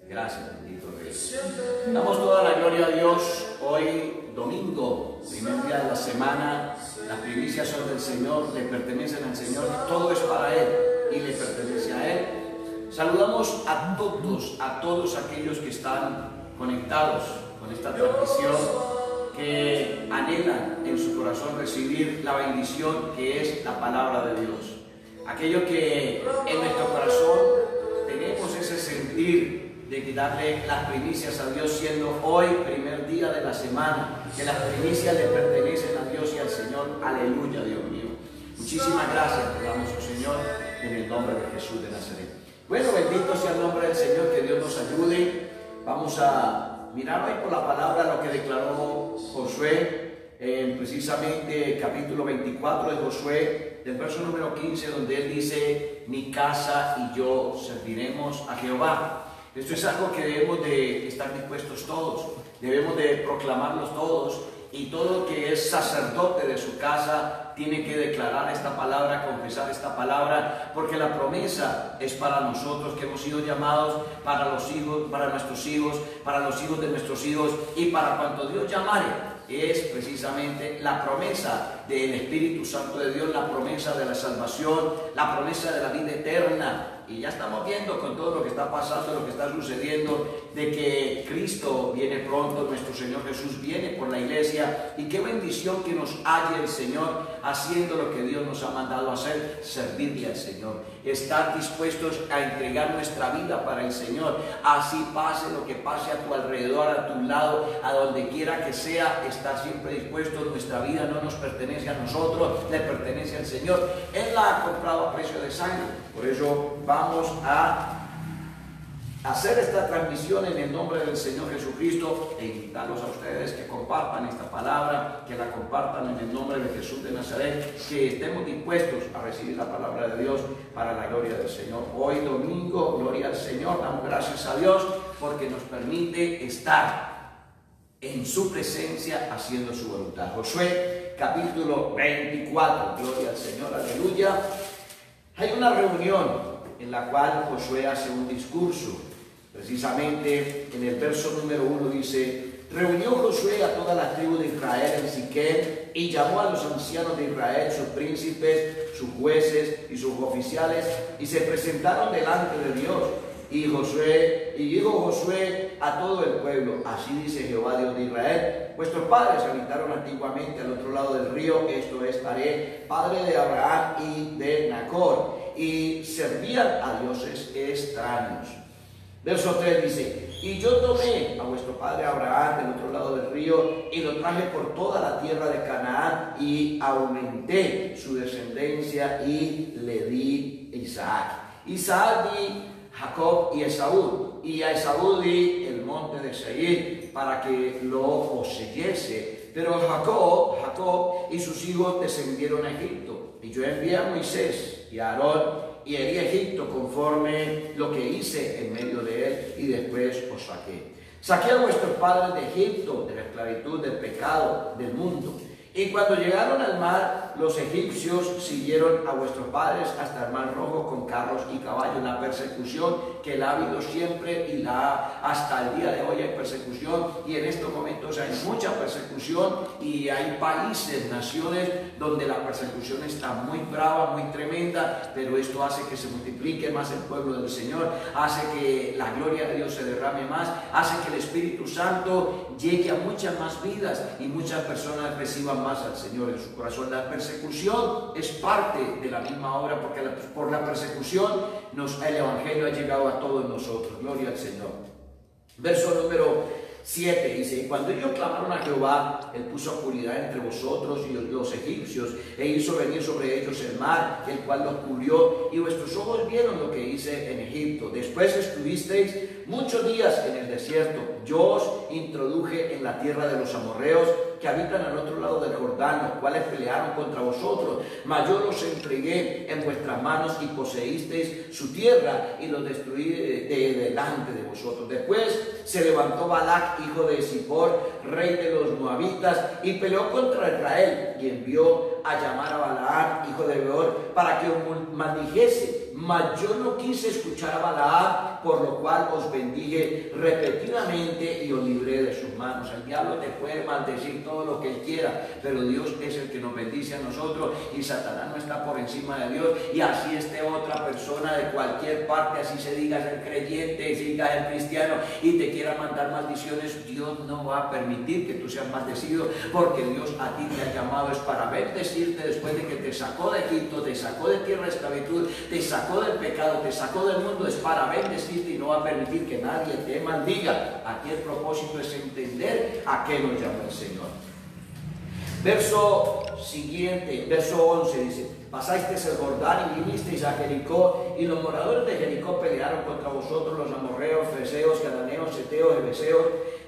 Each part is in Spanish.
Gracias, bendito Rey. Damos toda la gloria a Dios. Hoy, domingo, primer día de la semana, las primicias son del Señor, le pertenecen al Señor, todo es para Él y le pertenece a Él. Saludamos a todos aquellos que están conectados con esta transmisión, que anhelan en su corazón recibir la bendición que es la palabra de Dios. Aquellos que en nuestro corazón tenemos ese sentir de darle las primicias a Dios, siendo hoy primer día de la semana, que las primicias le pertenecen a Dios y al Señor. Aleluya, Dios mío. Muchísimas gracias te damos, oh Señor, en el nombre de Jesús de Nazaret. Bueno, bendito sea el nombre del Señor, que Dios nos ayude. Vamos a mirar hoy por la palabra lo que declaró Josué, precisamente capítulo 24 de Josué, del verso número 15, donde él dice: mi casa y yo serviremos a Jehová. Esto es algo que debemos de estar dispuestos todos, debemos de proclamarlos todos, y todo que es sacerdote de su casa tiene que declarar esta palabra, confesar esta palabra, porque la promesa es para nosotros que hemos sido llamados, para los hijos, para nuestros hijos, para los hijos de nuestros hijos y para cuanto Dios llamare. Es precisamente la promesa del Espíritu Santo de Dios, la promesa de la salvación, la promesa de la vida eterna. Y ya estamos viendo con todo lo que está pasando, lo que está sucediendo, de que Cristo viene pronto, nuestro Señor Jesús viene por la iglesia, y qué bendición que nos halle el Señor haciendo lo que Dios nos ha mandado a hacer, servirle al Señor, estar dispuestos a entregar nuestra vida para el Señor, así pase lo que pase a tu alrededor, a tu lado, a donde quiera que sea, estar siempre dispuestos. Nuestra vida no nos pertenece a nosotros, le pertenece al Señor. Él la ha comprado a precio de sangre. Por eso vamos a hacer esta transmisión en el nombre del Señor Jesucristo e invitarlos a ustedes que compartan esta palabra, que la compartan en el nombre de Jesús de Nazaret, que estemos dispuestos a recibir la palabra de Dios para la gloria del Señor. Hoy domingo, gloria al Señor, damos gracias a Dios porque nos permite estar en su presencia haciendo su voluntad. Josué capítulo 24, gloria al Señor, aleluya. Hay una reunión en la cual Josué hace un discurso. Precisamente en el verso número 1 dice: reunió Josué a todas las tribus de Israel en Siquem y llamó a los ancianos de Israel, sus príncipes, sus jueces y sus oficiales, y se presentaron delante de Dios. Y dijo Josué a todo el pueblo: así dice Jehová Dios de Israel, vuestros padres habitaron antiguamente al otro lado del río, esto es Taré, padre de Abraham y de Nacor, y servían a dioses extraños. Verso 3 dice: y yo tomé a vuestro padre Abraham del otro lado del río y lo traje por toda la tierra de Canaán y aumenté su descendencia y le di Isaac. Isaac di Jacob y Esaú, y a Esaú di el monte de Seir para que lo poseyese. Pero Jacob y sus hijos descendieron a Egipto, y yo envié a Moisés y a Aarón y herí a Egipto conforme lo que hice en medio de él, y después os saqué. Saqué a vuestros padres de Egipto, de la esclavitud, del pecado, del mundo. Y cuando llegaron al mar, los egipcios siguieron a vuestros padres hasta el mar Rojo con carros y caballos. La persecución que la ha habido siempre y hasta el día de hoy hay persecución, y en estos momentos hay mucha persecución, y hay países, naciones donde la persecución está muy brava, muy tremenda, pero esto hace que se multiplique más el pueblo del Señor, hace que la gloria de Dios se derrame más, hace que el Espíritu Santo llegue a muchas más vidas y muchas personas reciban más al Señor en su corazón. La persecución es parte de la misma obra, porque por la persecución el Evangelio ha llegado a todos nosotros. Gloria al Señor. Verso número 7 dice: y cuando ellos clamaron a Jehová, él puso oscuridad entre vosotros y los egipcios, e hizo venir sobre ellos el mar, el cual los cubrió, y vuestros ojos vieron lo que hice en Egipto. Después estuvisteis muchos días en el desierto. Yo os introduje en la tierra de los amorreos, que habitan al otro lado del Jordán, los cuales pelearon contra vosotros, mas yo los entregué en vuestras manos, y poseísteis su tierra, y los destruí delante de vosotros. Después se levantó Balac, hijo de Zippor, rey de los moabitas, y peleó contra Israel, y envió a llamar a Balaam, hijo de Beor, para que os maldijese. Mas yo no quise escuchar a Balaam, Jehová, por lo cual os bendije repetidamente y os libré de sus manos. El diablo te puede maldecir todo lo que él quiera, pero Dios es el que nos bendice a nosotros y Satanás no está por encima de Dios. Y así esté otra persona de cualquier parte, así se diga ser creyente, se diga ser cristiano y te quiera mandar maldiciones, Dios no va a permitir que tú seas maldecido, porque Dios a ti te ha llamado es para bendecirte después de que te sacó de Egipto, te sacó de tierra de esclavitud, te sacó del pecado, te sacó del mundo, es para bendecirte y no va a permitir que nadie te maldiga. Aquí el propósito es entender a qué nos llama el Señor. Verso siguiente, verso 11 dice: pasasteis el Jordán y vinisteis a Jericó, y los moradores de Jericó pelearon contra vosotros, los amorreos, fereceos, cananeos, heteos,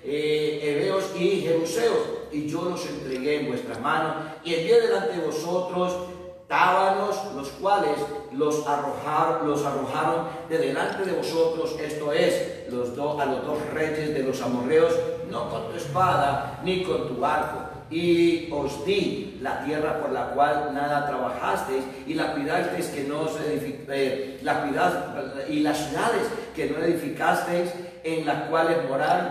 heveos y jebuseos, y yo los entregué en vuestra mano, y envié delante de vosotros tábanos, los cuales los arrojaron de delante de vosotros, esto es, a los dos reyes de los amorreos, no con tu espada ni con tu arco. Y os di la tierra por la cual nada trabajasteis, y la cuidasteis que no os y las ciudades que no edificasteis, en las cuales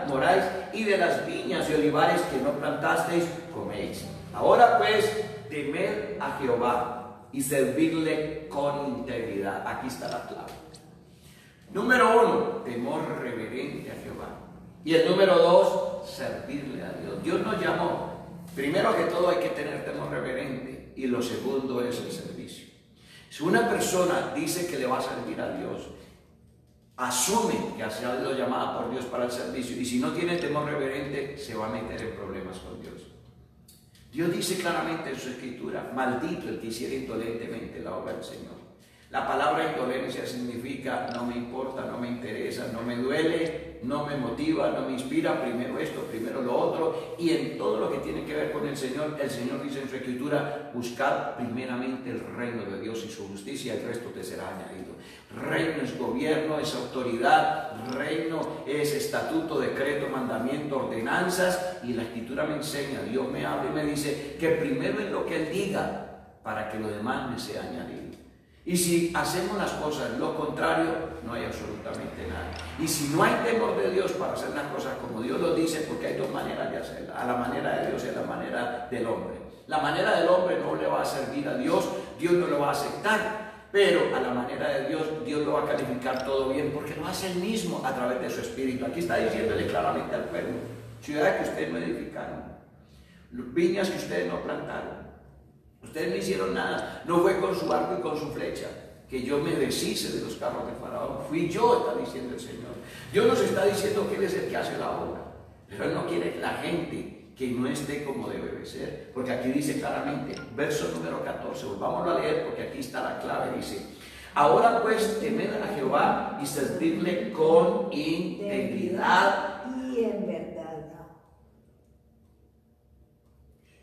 moráis, y de las viñas y olivares que no plantasteis, coméis. Ahora pues, temed a Jehová y servirle con integridad. Aquí está la clave. Número 1, temor reverente a Jehová. Y el número 2, servirle a Dios. Dios nos llamó. Primero que todo hay que tener temor reverente, y lo segundo es el servicio. Si una persona dice que le va a servir a Dios, asume que ha sido llamada por Dios para el servicio, y si no tiene temor reverente, se va a meter en problemas con Dios. Dios dice claramente en su escritura: maldito el que hiciera indolentemente la obra del Señor. La palabra indolencia significa no me importa, no me interesa, no me duele, no me motiva, no me inspira, primero esto, primero lo otro. Y en todo lo que tiene que ver con el Señor dice en su escritura: buscad primeramente el reino de Dios y su justicia, el resto te será añadido. Reino es gobierno, es autoridad, reino es estatuto, decreto, mandamiento, ordenanzas, y la escritura me enseña, Dios me habla y me dice que primero es lo que Él diga, para que lo demás me sea añadido. Y si hacemos las cosas lo contrario, no hay absolutamente nada. Y si no hay temor de Dios para hacer las cosas como Dios lo dice, porque hay dos maneras de hacerlas: a la manera de Dios y a la manera del hombre. La manera del hombre no le va a servir a Dios, Dios no lo va a aceptar. Pero a la manera de Dios, Dios lo va a calificar todo bien, porque lo hace Él mismo a través de su Espíritu. Aquí está diciéndole claramente al pueblo: ciudades que ustedes no edificaron, viñas que ustedes no plantaron, ustedes no hicieron nada. No fue con su arco y con su flecha que yo me deshice de los carros de Faraón. Fui yo, está diciendo el Señor. Dios nos está diciendo que Él es el que hace la obra, pero Él no quiere la gente que no esté como debe de ser, porque aquí dice claramente, verso número 14, volvámoslo a leer porque aquí está la clave. Dice: ahora pues, temed a Jehová y servirle con integridad y en verdad.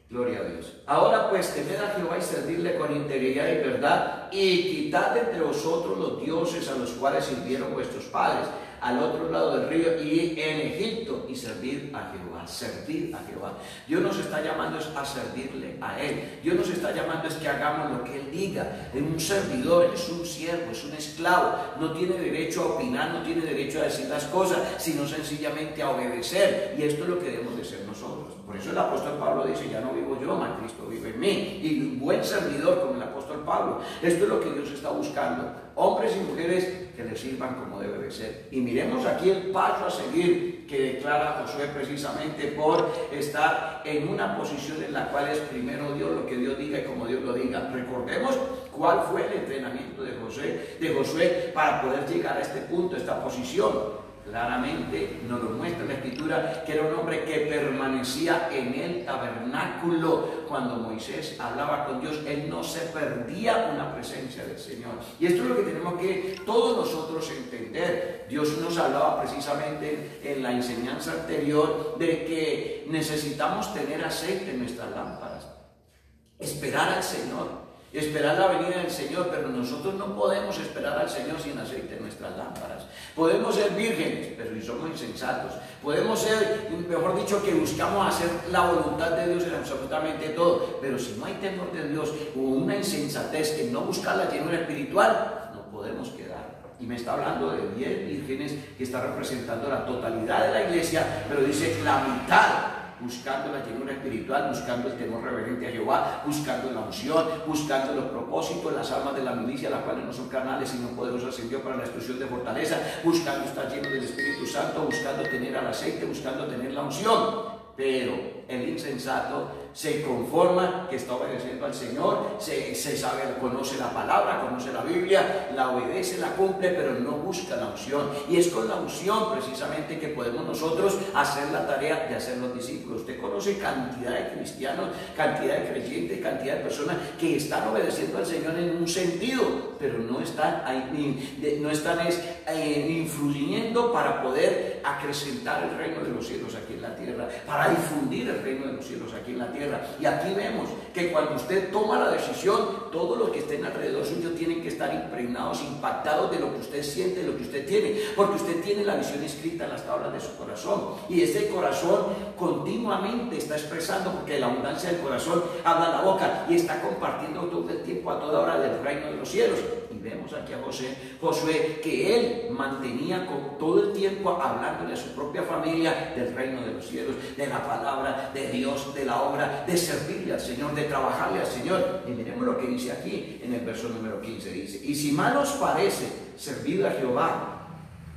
Gloria a Dios. Ahora pues, temed a Jehová y servirle con integridad y verdad, y quitad entre vosotros los dioses a los cuales sirvieron vuestros padres al otro lado del río y en Egipto, y servir a Jehová. Servir a Jehová. Dios nos está llamando a servirle a Él. Dios nos está llamando es que hagamos lo que Él diga. Es un servidor, es un siervo, es un esclavo. No tiene derecho a opinar, no tiene derecho a decir las cosas, sino sencillamente a obedecer. Y esto es lo que debemos de ser nosotros. Por eso el apóstol Pablo dice: ya no vivo yo, mas Cristo vive en mí. Y un buen servidor como el apóstol Pablo. Esto es lo que Dios está buscando: hombres y mujeres que le sirvan como debe de ser. Y miremos aquí el paso a seguir que declara Josué, precisamente por estar en una posición en la cual es primero Dios, lo que Dios diga y como Dios lo diga. Recordemos cuál fue el entrenamiento de Josué para poder llegar a este punto, a esta posición. Claramente nos lo muestra la escritura que era un hombre que permanecía en el tabernáculo. Cuando Moisés hablaba con Dios, él no se perdía una presencia del Señor. Y esto es lo que tenemos que todos nosotros entender. Dios nos hablaba precisamente en la enseñanza anterior de que necesitamos tener aceite en nuestras lámparas, esperar al Señor, esperar la venida del Señor, pero nosotros no podemos esperar al Señor sin aceite en nuestras lámparas. Podemos ser vírgenes, pero si somos insensatos. Podemos ser, mejor dicho, que buscamos hacer la voluntad de Dios en absolutamente todo, pero si no hay temor de Dios o una insensatez en no buscar la llenura espiritual, no podemos quedar Y me está hablando de 10 vírgenes que está representando la totalidad de la iglesia, pero dice la mitad, buscando la llenura espiritual, buscando el temor reverente a Jehová, buscando la unción, buscando los propósitos, las almas de la milicia, las cuales no son carnales sino poderosas en Dios para la destrucción de fortaleza, buscando estar lleno del Espíritu Santo, buscando tener al aceite, buscando tener la unción. Pero el insensato se conforma que está obedeciendo al Señor, se sabe, conoce la palabra, conoce la Biblia, la obedece, la cumple, pero no busca la unción. Y es con la unción precisamente que podemos nosotros hacer la tarea de hacer los discípulos. Usted conoce cantidad de cristianos, cantidad de creyentes, cantidad de personas que están obedeciendo al Señor en un sentido, pero no están influyendo para poder acrecentar el reino de los cielos aquí en la tierra, para difundir el reino de los cielos aquí en la tierra. Y aquí vemos que cuando usted toma la decisión, todos los que estén alrededor suyo tienen que estar impregnados, impactados de lo que usted siente, de lo que usted tiene, porque usted tiene la visión escrita en las tablas de su corazón, y ese corazón continuamente está expresando, porque la abundancia del corazón habla la boca, y está compartiendo todo el tiempo, a toda hora, del reino de los cielos. Y vemos aquí a Josué, que él mantenía todo el tiempo hablándole a su propia familia del reino de los cielos, de la palabra de Dios, de la obra, de servirle al Señor, de trabajarle al Señor. Y miremos lo que dice aquí en el verso número 15, dice: y si mal os parece servir a Jehová,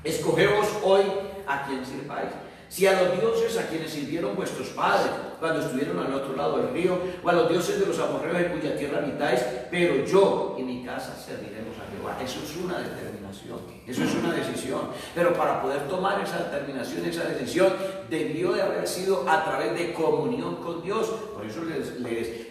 escogeos hoy a quien sirváis. Si a los dioses a quienes sirvieron vuestros padres cuando estuvieron al otro lado del río, o a los dioses de los amorreos en cuya tierra habitáis, pero yo y mi casa serviremos a Jehová. Eso es una determinación, eso es una decisión. Pero para poder tomar esa determinación, esa decisión, debió de haber sido a través de comunión con Dios. Por eso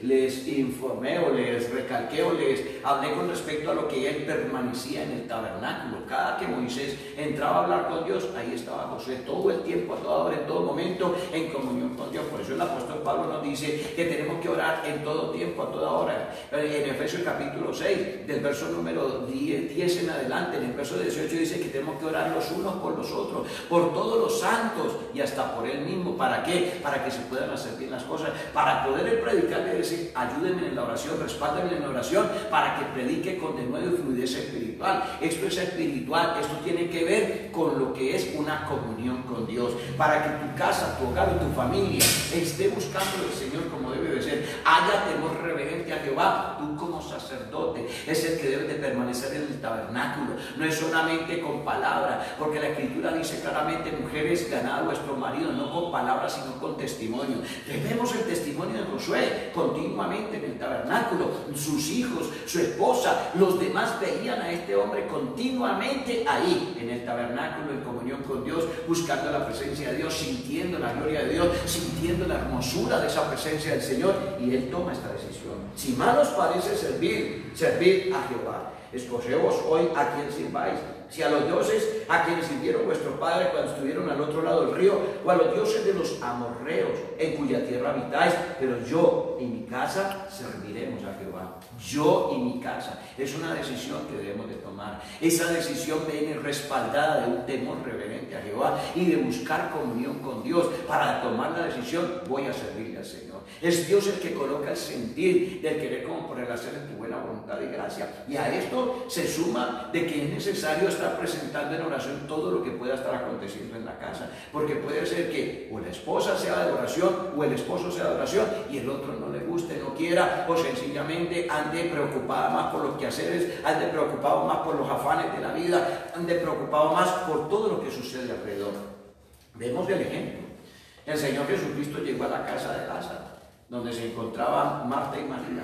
les informé, o les recalqué, o les hablé con respecto a lo que él permanecía en el tabernáculo. Cada que Moisés entraba a hablar con Dios, ahí estaba Josué todo el tiempo, a toda hora, en todo momento, en comunión con Dios. Por eso el apóstol Pablo nos dice que tenemos que orar en todo tiempo, a toda hora. En Efesios capítulo 6, del verso número 10 en adelante, en el verso 18 dice que tenemos que orar los unos por los otros, por todos los santos y hasta por él mismo. ¿Para qué? Para que se puedan hacer bien las cosas, para poder predicarle y decir: ayúdenme en la oración, respáldenme en la oración, para que predique con denuedo y fluidez espiritual. Esto es espiritual, esto tiene que ver con lo que es una comunión con Dios, para que tu casa, tu hogar y tu familia esté buscando al Señor como debe de ser. Haya temor reverente a Jehová. Tú como sacerdote es el que debe de permanecer en el tabernáculo, no es solamente con palabras, porque la Escritura dice claramente: mujeres, ganad a vuestro marido, no con palabras sino con testimonio. Vemos el testimonio de Josué continuamente en el tabernáculo. Sus hijos, su esposa, los demás veían a este hombre continuamente ahí en el tabernáculo, en comunión con Dios, buscando la presencia de Dios, sintiendo la gloria de Dios, sintiendo la hermosura de esa presencia del Señor. Y él toma esta decisión: si mal os parece servir a Jehová, escogeos hoy a quien sirváis. Si a los dioses a quienes sirvieron vuestros padres cuando estuvieron al otro lado del río, o a los dioses de los amorreos en cuya tierra habitáis, pero yo y mi casa serviremos a Jehová. Yo y mi casa. Es una decisión que debemos de tomar. Esa decisión viene respaldada de un temor reverente a Jehová y de buscar comunión con Dios. Para tomar la decisión: voy a servirle al Señor. Es Dios el que coloca el sentir del querer como por el hacer en tu buena voluntad y gracia. Y a esto se suma de que es necesario estar presentando en oración todo lo que pueda estar aconteciendo en la casa, porque puede ser que o la esposa sea de oración o el esposo sea de oración y el otro no le guste, no quiera, o sencillamente ande preocupada más por los quehaceres, ande preocupado más por los afanes de la vida, ande preocupado más por todo lo que sucede alrededor. Vemos el ejemplo. El Señor Jesucristo llegó a la casa de Lázaro, donde se encontraban Marta y María,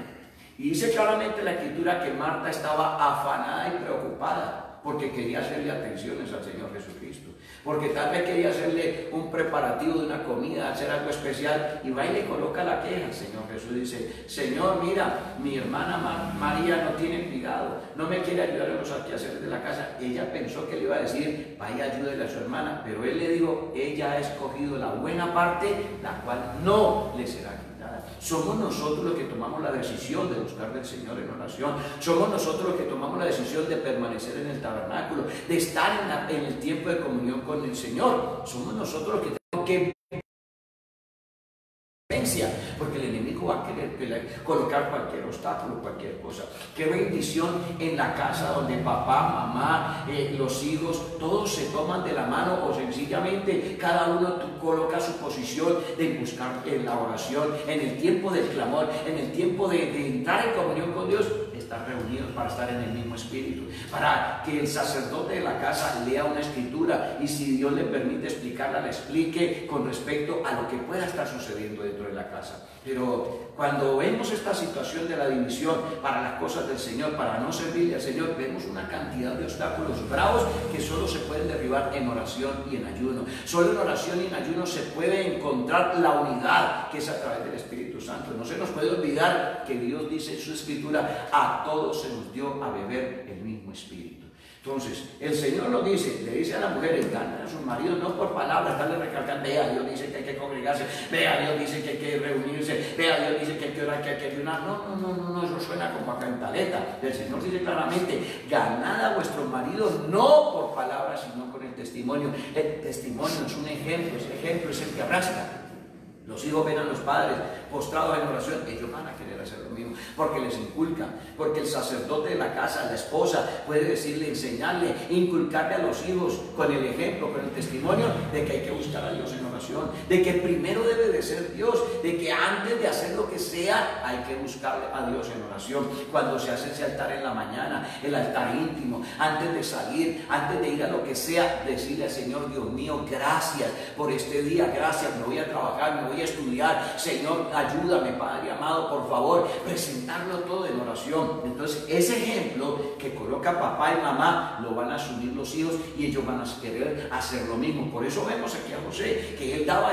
y dice claramente la Escritura que Marta estaba afanada y preocupada porque quería hacerle atenciones al Señor Jesucristo, porque tal vez quería hacerle un preparativo de una comida, hacer algo especial, y va y le coloca la queja al Señor Jesús. Dice: Señor, mira, mi hermana María no tiene cuidado, no me quiere ayudar en los quehaceres de la casa. Ella pensó que le iba a decir: vaya, ayúdele a su hermana, pero él le dijo: ella ha escogido la buena parte, la cual no le será quitada. Somos nosotros los que tomamos la decisión de buscar del Señor en oración. Somos nosotros los que tomamos la decisión de permanecer en el tabernáculo, de estar en el tiempo de comunión con el Señor. Somos nosotros los que tenemos que violencia, porque el enemigo va a querer colocar cualquier obstáculo, cualquier cosa. Qué bendición en la casa donde papá, mamá, los hijos, todos se toman de la mano, o sencillamente cada uno tú colocas su posición de buscar en la oración, en el tiempo del clamor, en el tiempo de entrar en comunión con Dios, estar reunidos para estar en el mismo espíritu, para que el sacerdote de la casa lea una escritura y si Dios le permite explicarla, la explique con respecto a lo que pueda estar sucediendo dentro de la casa. Pero cuando vemos esta situación de la división para las cosas del Señor, para no servirle al Señor, vemos una cantidad de obstáculos bravos que solo se pueden derribar en oración y en ayuno. Solo en oración y en ayuno se puede encontrar la unidad que es a través del Espíritu Santo. No se nos puede olvidar que Dios dice en su escritura: a todos se nos dio a beber el mismo Espíritu. Entonces, el Señor lo dice, le dice a las mujeres: ganen a sus maridos no por palabras, darle recalcar, vea, Dios dice que hay que congregarse, vea, Dios dice que hay que reunirse, vea, Dios dice que hay que orar, que hay que ayunar. No, eso suena como a cantaleta. El Señor dice claramente: ganad a vuestros maridos no por palabras, sino con el testimonio. El testimonio es un ejemplo, ese ejemplo es el que arrastra. Los hijos ven a los padres postrados en oración, ellos van a querer hacer lo mismo, porque les inculcan, porque el sacerdote de la casa, la esposa, puede decirle, enseñarle, inculcarle a los hijos con el ejemplo, con el testimonio de que hay que buscar a Dios en oración, de que primero debe de ser Dios, de que antes de hacer lo que sea, hay que buscar a Dios en oración. Cuando se hace ese altar en la mañana, el altar íntimo, antes de salir, antes de ir a lo que sea, decirle al Señor: Dios mío, gracias por este día, gracias, me voy a trabajar, me voy a estudiar, Señor, ayúdame, Padre amado, por favor, presentarlo todo en oración. Entonces, ese ejemplo que coloca papá y mamá, lo van a asumir los hijos y ellos van a querer hacer lo mismo. Por eso vemos aquí a José, que él daba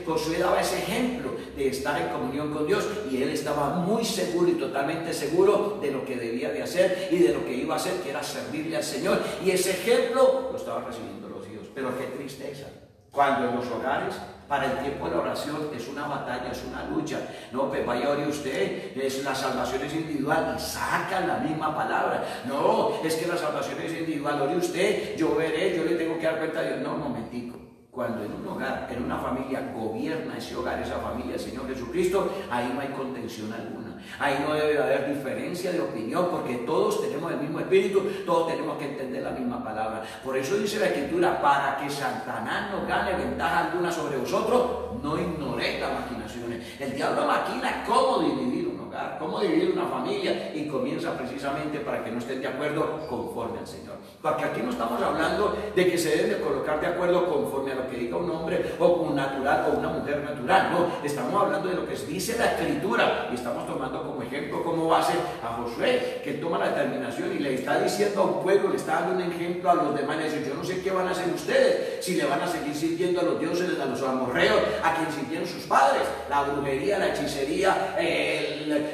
Josué daba ese ejemplo de estar en comunión con Dios, y él estaba muy seguro y totalmente seguro de lo que debía de hacer y de lo que iba a hacer, que era servirle al Señor, y ese ejemplo lo estaban recibiendo los hijos. Pero qué tristeza cuando en los hogares, para el tiempo de la oración, es una batalla, es una lucha. No, pues vaya, ore usted, la salvación es individual, y sacan la misma palabra. No, es que la salvación es individual, ore usted, yo veré, yo le tengo que dar cuenta a Dios. No, momentico. Cuando en un hogar, en una familia, gobierna ese hogar, esa familia, el Señor Jesucristo, ahí no hay contención alguna. Ahí no debe haber diferencia de opinión, porque todos tenemos el mismo espíritu, todos tenemos que entender la misma palabra. Por eso dice la Escritura: para que Satanás no gane ventaja alguna sobre vosotros, no ignoréis las maquinaciones. El diablo maquina cómo dividir un hogar, cómo dividir una familia, y comienza precisamente para que no estén de acuerdo conforme al Señor. Porque aquí no estamos hablando de que se deben de colocar de acuerdo conforme a lo que diga un hombre o un natural o una mujer natural. No, estamos hablando de lo que dice la Escritura, y estamos tomando como ejemplo, como base, a Josué, que toma la determinación y le está diciendo a un pueblo, le está dando un ejemplo a los demás. Le dice: yo no sé qué van a hacer ustedes, si le van a seguir sirviendo a los dioses, a los amorreos, a quien sirvieron sus padres, la brujería, la hechicería,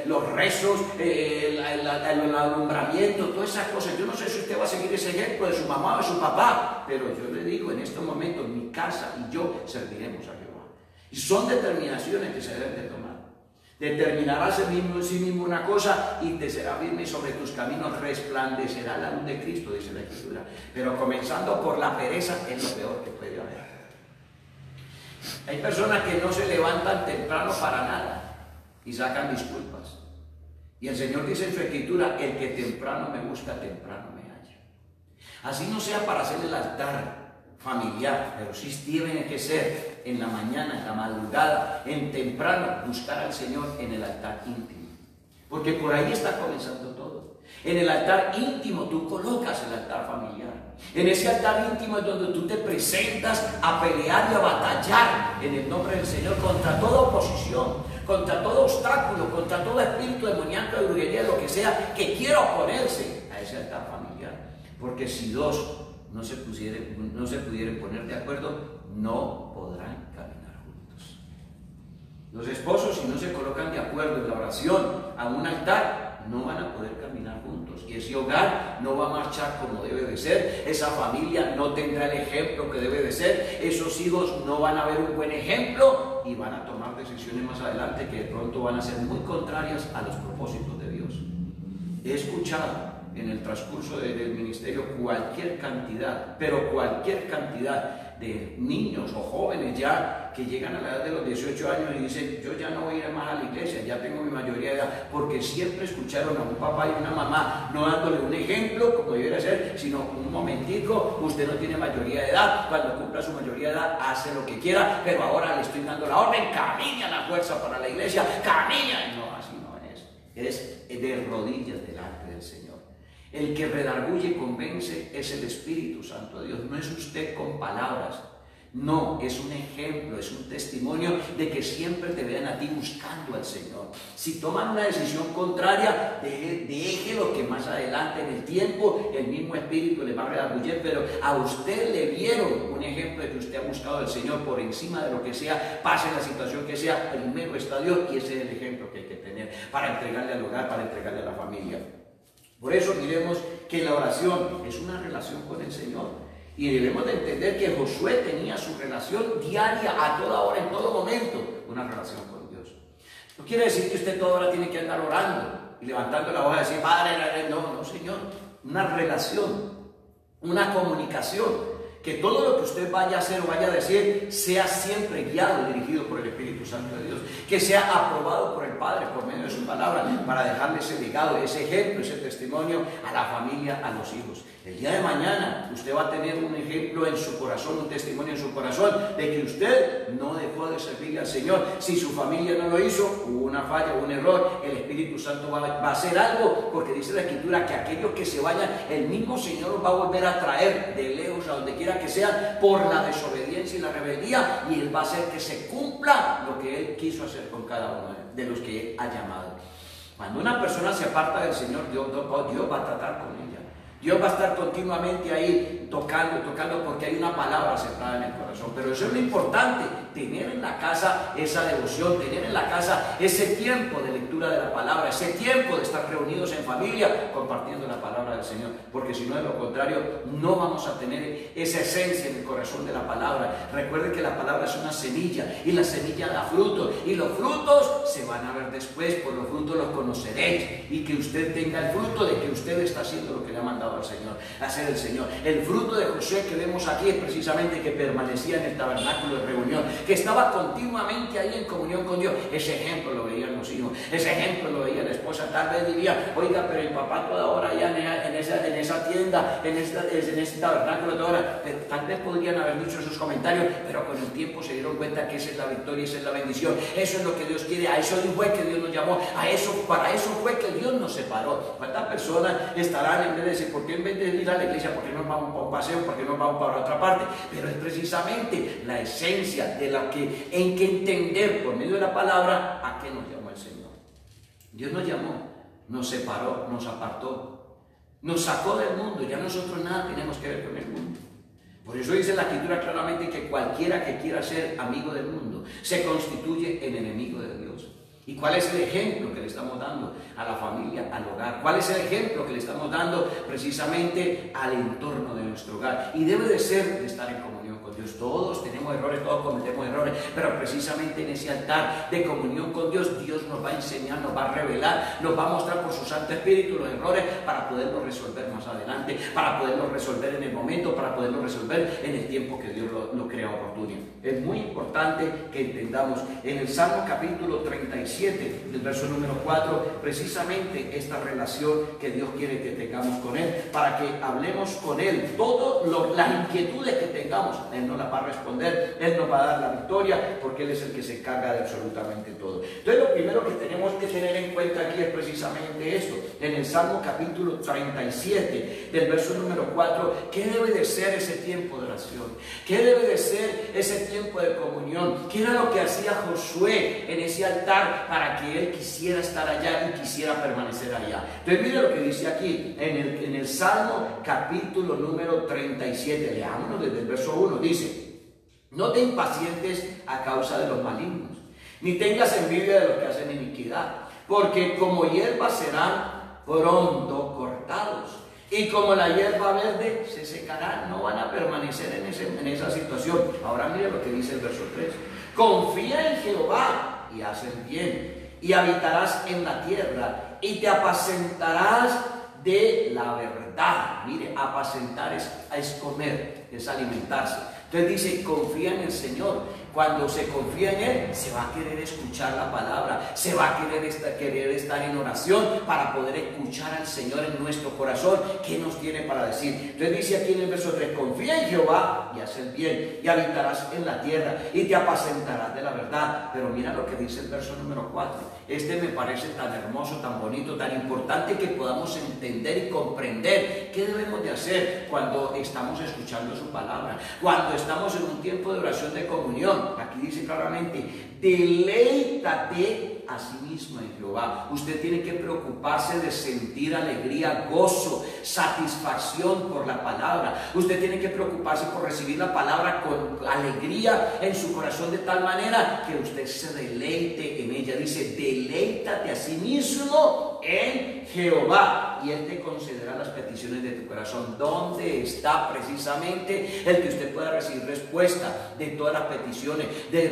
los rezos, el alumbramiento, todas esas cosas. Yo no sé si usted va a seguir ese ejemplo de su mamá o de su papá, pero yo le digo, en estos momentos mi casa y yo serviremos a Jehová. Y son determinaciones que se deben de tomar. Determinarás en sí mismo una cosa y te será firme, y sobre tus caminos resplandecerá la luz de Cristo, dice la Escritura. Pero comenzando por la pereza es lo peor que puede haber. Hay personas que no se levantan temprano para nada y sacan disculpas. Y el Señor dice en su Escritura: el que temprano me busca, temprano me halla. Así no sea para hacer el altar familiar, pero sí tiene que ser en la mañana, en la madrugada, en temprano, buscar al Señor en el altar íntimo. Porque por ahí está comenzando todo. En el altar íntimo tú colocas el altar familiar. En ese altar íntimo es donde tú te presentas a pelear y a batallar en el nombre del Señor contra toda oposición, contra todo obstáculo, contra todo espíritu demoníaco, de brujería, lo que sea que quiera oponerse a ese altar familiar. Porque si dos no se pudieran poner de acuerdo, no podrán caminar juntos. Los esposos, si no se colocan de acuerdo en la oración a un altar, no van a poder caminar juntos, y ese hogar no va a marchar como debe de ser, esa familia no tendrá el ejemplo que debe de ser, esos hijos no van a ver un buen ejemplo y van a tomar decisiones más adelante que de pronto van a ser muy contrarias a los propósitos de Dios. He escuchado en el transcurso del ministerio cualquier cantidad, pero cualquier cantidad de niños o jóvenes ya que llegan a la edad de los 18 años y dicen, yo ya no voy a ir más a la iglesia, ya tengo mi mayoría de edad, porque siempre escucharon a un papá y una mamá no dándole un ejemplo como debiera ser, sino un momentico, usted no tiene mayoría de edad, cuando cumpla su mayoría de edad hace lo que quiera, pero ahora le estoy dando la orden, camine a la fuerza para la iglesia, camine. No, así no es de rodillas delante del Señor. El que redarguye y convence es el Espíritu Santo de Dios, no es usted con palabras. No, es un ejemplo, es un testimonio de que siempre te vean a ti buscando al Señor. Si toman una decisión contraria, déjelo que más adelante en el tiempo el mismo Espíritu le va a redarguyer, pero a usted le vieron un ejemplo de que usted ha buscado al Señor por encima de lo que sea, pase la situación que sea, primero está Dios y ese es el ejemplo que hay que tener para entregarle al hogar, para entregarle a la familia. Por eso miremos que la oración es una relación con el Señor. Y debemos de entender que Josué tenía su relación diaria, a toda hora, en todo momento, una relación con Dios. No quiere decir que usted toda hora tiene que andar orando y levantando la voz y decir, Padre, no, Señor. Una relación, una comunicación, que todo lo que usted vaya a hacer o vaya a decir sea siempre guiado y dirigido por el Espíritu Santo de Dios, que sea aprobado por el Padre por medio de su palabra, para dejarle ese legado, ese ejemplo, ese testimonio a la familia, a los hijos. El día de mañana usted va a tener un ejemplo en su corazón, un testimonio en su corazón de que usted no dejó de servirle al Señor. Si su familia no lo hizo, hubo una falla, hubo un error, el Espíritu Santo va a hacer algo, porque dice la Escritura que aquellos que se vayan, el mismo Señor los va a volver a traer de lejos a donde quiera que sean por la desobediencia y la rebeldía, y Él va a hacer que se cumpla lo que Él quiso hacer con cada uno de los que Él ha llamado. Cuando una persona se aparta del Señor, Dios va a tratar con ella. Dios va a estar continuamente ahí tocando, porque hay una palabra centrada en el corazón. Pero eso es lo importante, tener en la casa esa devoción, tener en la casa ese tiempo de lectura de la palabra, ese tiempo de estar reunidos en familia compartiendo la palabra del Señor. Porque si no, de lo contrario, no vamos a tener esa esencia en el corazón de la palabra. Recuerde que la palabra es una semilla y la semilla da frutos, y los frutos se van a ver después, por los frutos los conoceréis, y que usted tenga el fruto de que usted está haciendo lo que le ha mandado al Señor, hacer el Señor. El fruto de Josué que vemos aquí es precisamente que permanecía en el tabernáculo de reunión, que estaba continuamente ahí en comunión con Dios. Ese ejemplo lo veían los hijos, ese ejemplo lo veía la esposa. Tal vez diría, oiga, pero el papá toda hora allá en esa tienda, en ese tabernáculo toda hora. Tal vez podrían haber dicho esos comentarios, pero con el tiempo se dieron cuenta que esa es la victoria, esa es la bendición, eso es lo que Dios quiere, a eso fue que Dios nos llamó, para eso fue que Dios nos separó. ¿Cuántas personas estarán en vez de decir, ¿por qué en vez de ir a la iglesia, por qué no vamos para un paseo, por qué no vamos para otra parte? Pero es precisamente la esencia de la que hay que entender por medio de la palabra a qué nos llamó el Señor. Dios nos llamó, nos separó, nos apartó, nos sacó del mundo. Ya nosotros nada tenemos que ver con el mundo. Por eso dice la Escritura claramente que cualquiera que quiera ser amigo del mundo se constituye en enemigo de Dios. ¿Y cuál es el ejemplo que le estamos dando a la familia, al hogar? ¿Cuál es el ejemplo que le estamos dando precisamente al entorno de nuestro hogar? Y debe de ser de estar en comunión con Dios. Todos tenemos errores, todos cometemos errores, pero precisamente en ese altar de comunión con Dios, Dios nos va a enseñar, nos va a revelar, nos va a mostrar por su Santo Espíritu los errores para poderlos resolver más adelante, para poderlos resolver en el momento, para poderlos resolver en el tiempo que Dios lo crea oportuno. Es muy importante que entendamos en el Salmo capítulo 37, del verso número 4, precisamente esta relación que Dios quiere que tengamos con Él, para que hablemos con Él. Todas las inquietudes que tengamos, Él nos las va a responder, Él nos va a dar la victoria, porque Él es el que se encarga de absolutamente todo. Entonces, lo primero que tenemos que tener en cuenta aquí es precisamente esto. En el Salmo capítulo 37, del verso número 4, ¿qué debe de ser ese tiempo de oración? ¿Qué debe de ser ese tiempo de comunión? ¿Qué era lo que hacía Josué en ese altar para que él quisiera estar allá y quisiera permanecer allá? Entonces mire lo que dice aquí en el Salmo capítulo número 37, leámonos desde el verso 1, dice: no te impacientes a causa de los malignos, ni tengas envidia de los que hacen iniquidad, porque como hierba serán pronto cortados, y como la hierba verde se secarán. No van a permanecer en esa situación. Ahora mire lo que dice el verso 3: confía en Jehová y haz el bien, y habitarás en la tierra, y te apacentarás de la verdad. Mire, apacentar es comer, es alimentarse. Entonces dice, confía en el Señor. Cuando se confía en Él, se va a querer escuchar la palabra, se va a querer estar en oración para poder escuchar al Señor en nuestro corazón. ¿Qué nos tiene para decir? Entonces dice aquí en el verso 3, confía en Jehová y haz el bien, y habitarás en la tierra, y te apacentarás de la verdad. Pero mira lo que dice el verso número 4. Este me parece tan hermoso, tan bonito, tan importante que podamos entender y comprender qué debemos de hacer cuando estamos escuchando su palabra, cuando estamos en un tiempo de oración de comunión. Aquí dice claramente, deleítate a sí mismo en Jehová. Usted tiene que preocuparse de sentir alegría, gozo, satisfacción por la palabra. Usted tiene que preocuparse por recibir la palabra con alegría en su corazón, de tal manera que usted se deleite en ella. Dice, deleítate a sí mismo en Jehová y Él te concederá las peticiones de tu corazón. ¿Dónde está precisamente el que usted pueda recibir respuesta de todas las peticiones,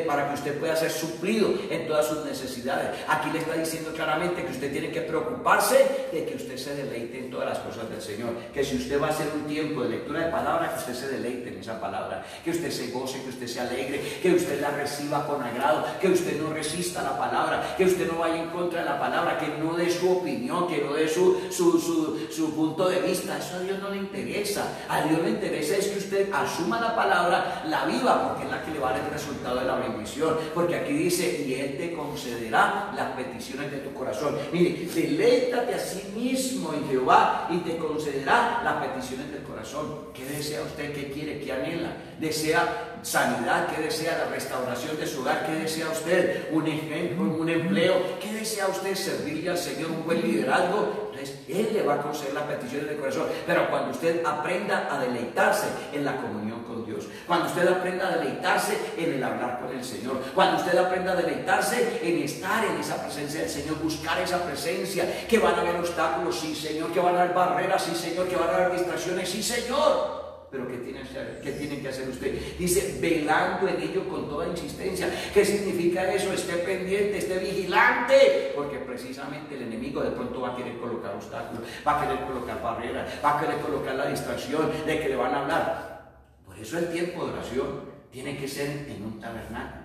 para que usted pueda ser suplido en todas sus necesidades? Aquí le está diciendo claramente que usted tiene que preocuparse de que usted se deleite en todas las cosas del Señor, que si usted va a hacer un tiempo de lectura de palabra, que usted se deleite en esa palabra, que usted se goce, que usted se alegre, que usted la reciba con agrado, que usted no resista la palabra, que usted no vaya en contra de la palabra, que no dé su opinión, que no dé su punto de vista. Eso a Dios no le interesa. A Dios le interesa es que usted asuma la palabra, la viva, porque es la que le va a dar el resultado de la bendición. Porque aquí dice, y Él te concederá las peticiones de tu corazón. Mire, deleítate a sí mismo en Jehová y te concederá las peticiones del corazón. ¿Qué desea usted? ¿Qué quiere? ¿Qué anhela? ¿Desea sanidad? ¿Qué desea? La restauración de su hogar. ¿Qué desea usted? Un ejemplo, un empleo. ¿Qué desea usted? Servirle al Señor, un buen liderazgo. Entonces Él le va a conceder las peticiones del corazón. Pero cuando usted aprenda a deleitarse en la comunión con Dios, cuando usted aprenda a deleitarse en el hablar con el Señor, cuando usted aprenda a deleitarse en estar en esa presencia del Señor, buscar esa presencia, que van a haber obstáculos, sí Señor, que van a haber barreras, sí Señor, que van a haber distracciones, sí Señor. Pero ¿qué tiene que hacer usted? Dice, velando en ello con toda insistencia. ¿Qué significa eso? Esté pendiente, esté vigilante, porque precisamente el enemigo de pronto va a querer colocar obstáculos, va a querer colocar barreras, va a querer colocar la distracción de que le van a hablar. Por eso el tiempo de oración tiene que ser en un tabernáculo.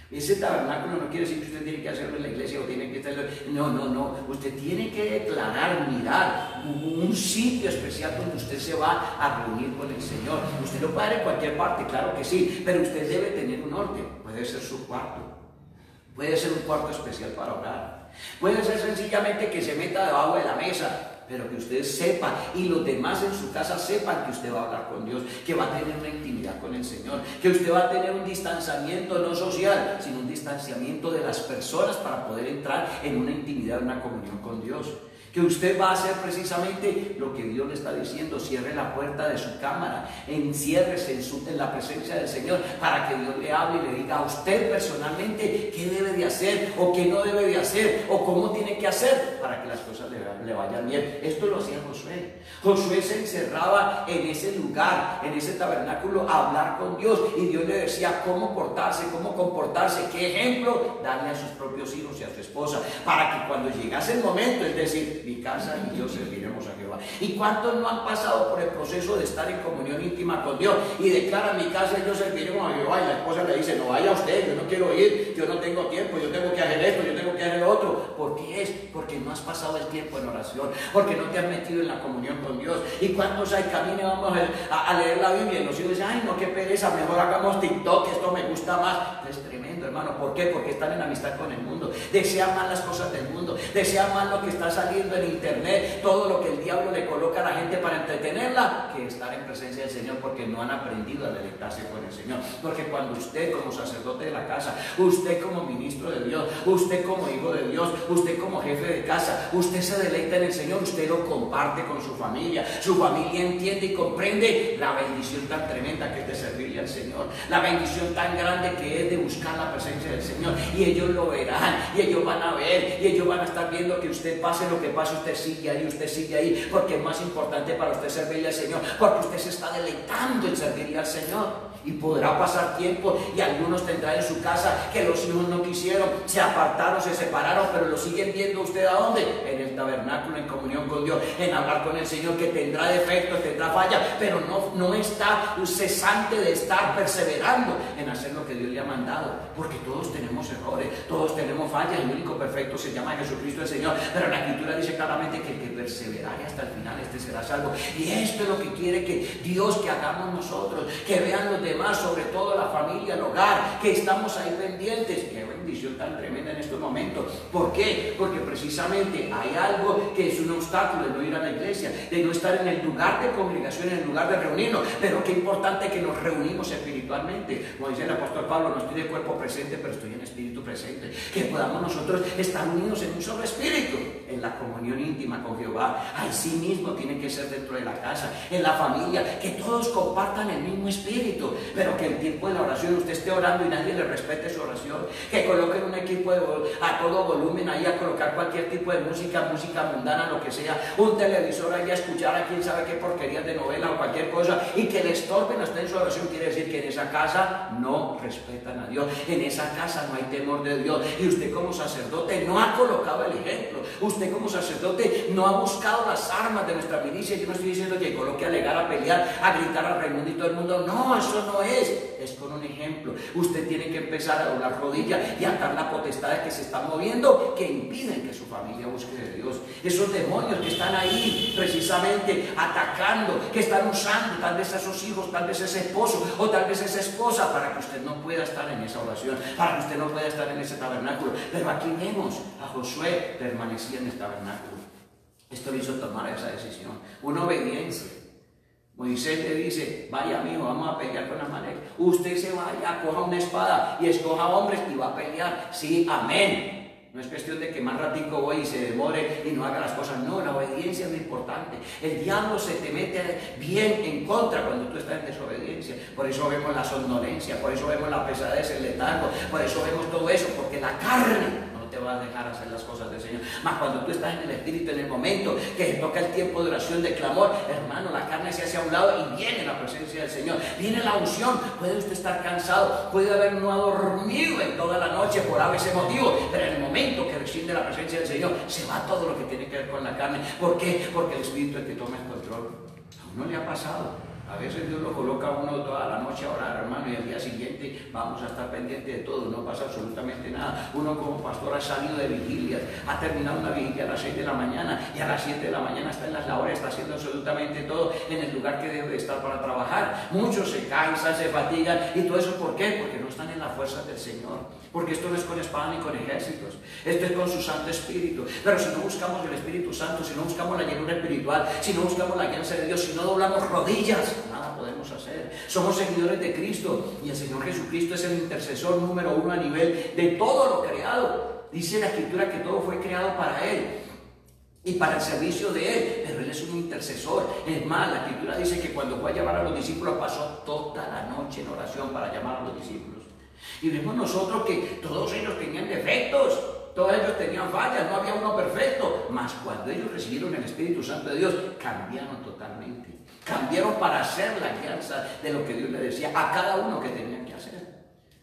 Ese tabernáculo no quiere decir que usted tiene que hacerlo en la iglesia o tiene que hacerlo. No. Usted tiene que declarar, mirar un sitio especial donde usted se va a reunir con el Señor. Usted lo puede hacer en cualquier parte, claro que sí, pero usted debe tener un orden. Puede ser su cuarto, puede ser un cuarto especial para orar, puede ser sencillamente que se meta debajo de la mesa, pero que usted sepa y los demás en su casa sepan que usted va a hablar con Dios, que va a tener una intimidad con el Señor, que usted va a tener un distanciamiento no social, sino un distanciamiento de las personas para poder entrar en una intimidad, una comunión con Dios. Que usted va a hacer precisamente lo que Dios le está diciendo: cierre la puerta de su cámara, enciérrese en la presencia del Señor, para que Dios le hable y le diga a usted personalmente qué debe de hacer o qué no debe de hacer o cómo tiene que hacer para que las cosas le vayan bien. Esto lo hacía Josué. Josué se encerraba en ese lugar, en ese tabernáculo, a hablar con Dios, y Dios le decía cómo portarse, cómo comportarse, qué ejemplo darle a sus propios hijos y a su esposa, para que cuando llegase el momento, es decir, mi casa y yo serviremos a Jehová. ¿Y cuántos no han pasado por el proceso de estar en comunión íntima con Dios y declaran: mi casa y yo serviremos a Jehová? Y la esposa le dice: no vaya usted, yo no quiero ir, yo no tengo tiempo, yo tengo que hacer esto, yo tengo que hacer lo otro. ¿Por qué es? Porque no has pasado el tiempo en oración, porque no te has metido en la comunión con Dios. Y cuando hay camino vamos a leer la Biblia, y los hijos dicen: ay no, qué pereza, mejor hagamos TikTok, esto me gusta más. Es tremendo, hermano. ¿Por qué? Porque están en amistad con el mundo, desean más las cosas del mundo, desean más lo que está saliendo en internet, todo lo que el diablo le coloca a la gente para entretenerla, que estar en presencia del Señor, porque no han aprendido a deleitarse con el Señor. Porque cuando usted, como sacerdote de la casa, usted como ministro de Dios, usted como hijo de Dios, usted como jefe de casa, usted se deleita en el Señor, usted lo comparte con su familia entiende y comprende la bendición tan tremenda que es de servirle al Señor, la bendición tan grande que es de buscar la presencia del Señor, y ellos lo verán, y ellos van a ver, y ellos van a estar viendo que usted, pase lo que pase, usted sigue ahí, porque es más importante para usted servirle al Señor, porque usted se está deleitando en servirle al Señor. Y podrá pasar tiempo y algunos tendrán en su casa que los hijos no quisieron, se apartaron, se separaron, pero lo siguen viendo usted ¿a dónde? En el tabernáculo, en comunión con Dios, en hablar con el Señor, que tendrá defectos, tendrá fallas, pero no está cesante de estar perseverando en hacer lo que Dios le ha mandado, porque todos tenemos errores, todos tenemos fallas, el único perfecto se llama Jesucristo el Señor, pero la Escritura dice claramente que el que perseverare hasta el final, este será salvo. Y esto es lo que quiere que Dios que hagamos nosotros, que vean los demás, sobre todo la familia, el hogar, que estamos ahí pendientes. Qué bendición tan tremenda en estos momentos. ¿Por qué? Porque precisamente hay algo que es un obstáculo de no ir a la iglesia, de no estar en el lugar de congregación, en el lugar de reunirnos, pero qué importante que nos reunimos espiritualmente. Como dice el apóstol Pablo, no estoy de cuerpo presente, pero estoy en espíritu presente. Que podamos nosotros estar unidos en un solo espíritu, en la comunión íntima con Jehová. Así mismo tiene que ser dentro de la casa, en la familia, que todos compartan el mismo espíritu, pero que el tiempo de la oración usted esté orando y nadie le respete su oración, que coloquen un equipo a todo volumen ahí a colocar cualquier tipo de música mundana, lo que sea, un televisor ahí a escuchar a quién sabe qué porquerías de novela o cualquier cosa, y que le estorben hasta en su oración. Quiere decir que en esa casa no respetan a Dios, en esa casa no hay temor de Dios, y usted como sacerdote no ha colocado el ejemplo, usted como sacerdote no ha buscado las armas de nuestra milicia. Yo no estoy diciendo que coloque a alegar, a pelear, a gritar al Raimundo y todo el mundo, no, eso no es con un ejemplo. Usted tiene que empezar a doblar rodillas y atar las potestades que se están moviendo, que impiden que su familia busque de Dios. Esos demonios que están ahí precisamente atacando, que están usando tal vez a esos hijos, tal vez ese esposo o tal vez esa esposa, para que usted no pueda estar en esa oración, para que usted no pueda estar en ese tabernáculo. Pero aquí vemos a Josué permanecía en el tabernáculo. Esto le hizo tomar esa decisión, una obediencia. Moisés le dice, vaya amigo, vamos a pelear con Amalek. Usted se vaya, coja una espada y escoja hombres y va a pelear. Sí, amén. No es cuestión de que más ratico voy y se demore y no haga las cosas. No, la obediencia es lo importante. El diablo se te mete bien en contra cuando tú estás en desobediencia. Por eso vemos la somnolencia, por eso vemos la pesadez, el letargo, por eso vemos todo eso, porque la carne te va a dejar hacer las cosas del Señor. Mas cuando tú estás en el Espíritu, en el momento que te toca el tiempo de oración, de clamor, hermano, la carne se hace a un lado y viene la presencia del Señor, viene la unción. Puede usted estar cansado, puede haber no dormido en toda la noche por ese motivo, pero en el momento que desciende la presencia del Señor, se va todo lo que tiene que ver con la carne. ¿Por qué? Porque el Espíritu es el que toma el control. A uno le ha pasado. A veces Dios lo coloca a uno toda la noche a orar, hermano, y al día siguiente vamos a estar pendientes de todo, no pasa absolutamente nada. Uno como pastor ha salido de vigilias, ha terminado una vigilia a las 6 de la mañana y a las 7 de la mañana está en las labores, está haciendo absolutamente todo en el lugar que debe estar para trabajar. Muchos se cansan, se fatigan y todo eso, ¿por qué? Porque no están en las fuerzas del Señor. Porque esto no es con espada ni con ejércitos, esto es con su Santo Espíritu. Pero si no buscamos el Espíritu Santo, si no buscamos la llenura espiritual, si no buscamos la guianza de Dios, si no doblamos rodillas, nada podemos hacer. Somos seguidores de Cristo y el Señor Jesucristo es el intercesor número 1 a nivel de todo lo creado. Dice la Escritura que todo fue creado para Él y para el servicio de Él, pero Él es un intercesor. Es más, la Escritura dice que cuando fue a llamar a los discípulos pasó toda la noche en oración para llamar a los discípulos. Y vemos nosotros que todos ellos tenían defectos, todos ellos tenían fallas, no había uno perfecto. Mas cuando ellos recibieron el Espíritu Santo de Dios, cambiaron totalmente. Cambiaron para hacer la alianza de lo que Dios le decía a cada uno que tenían que hacer.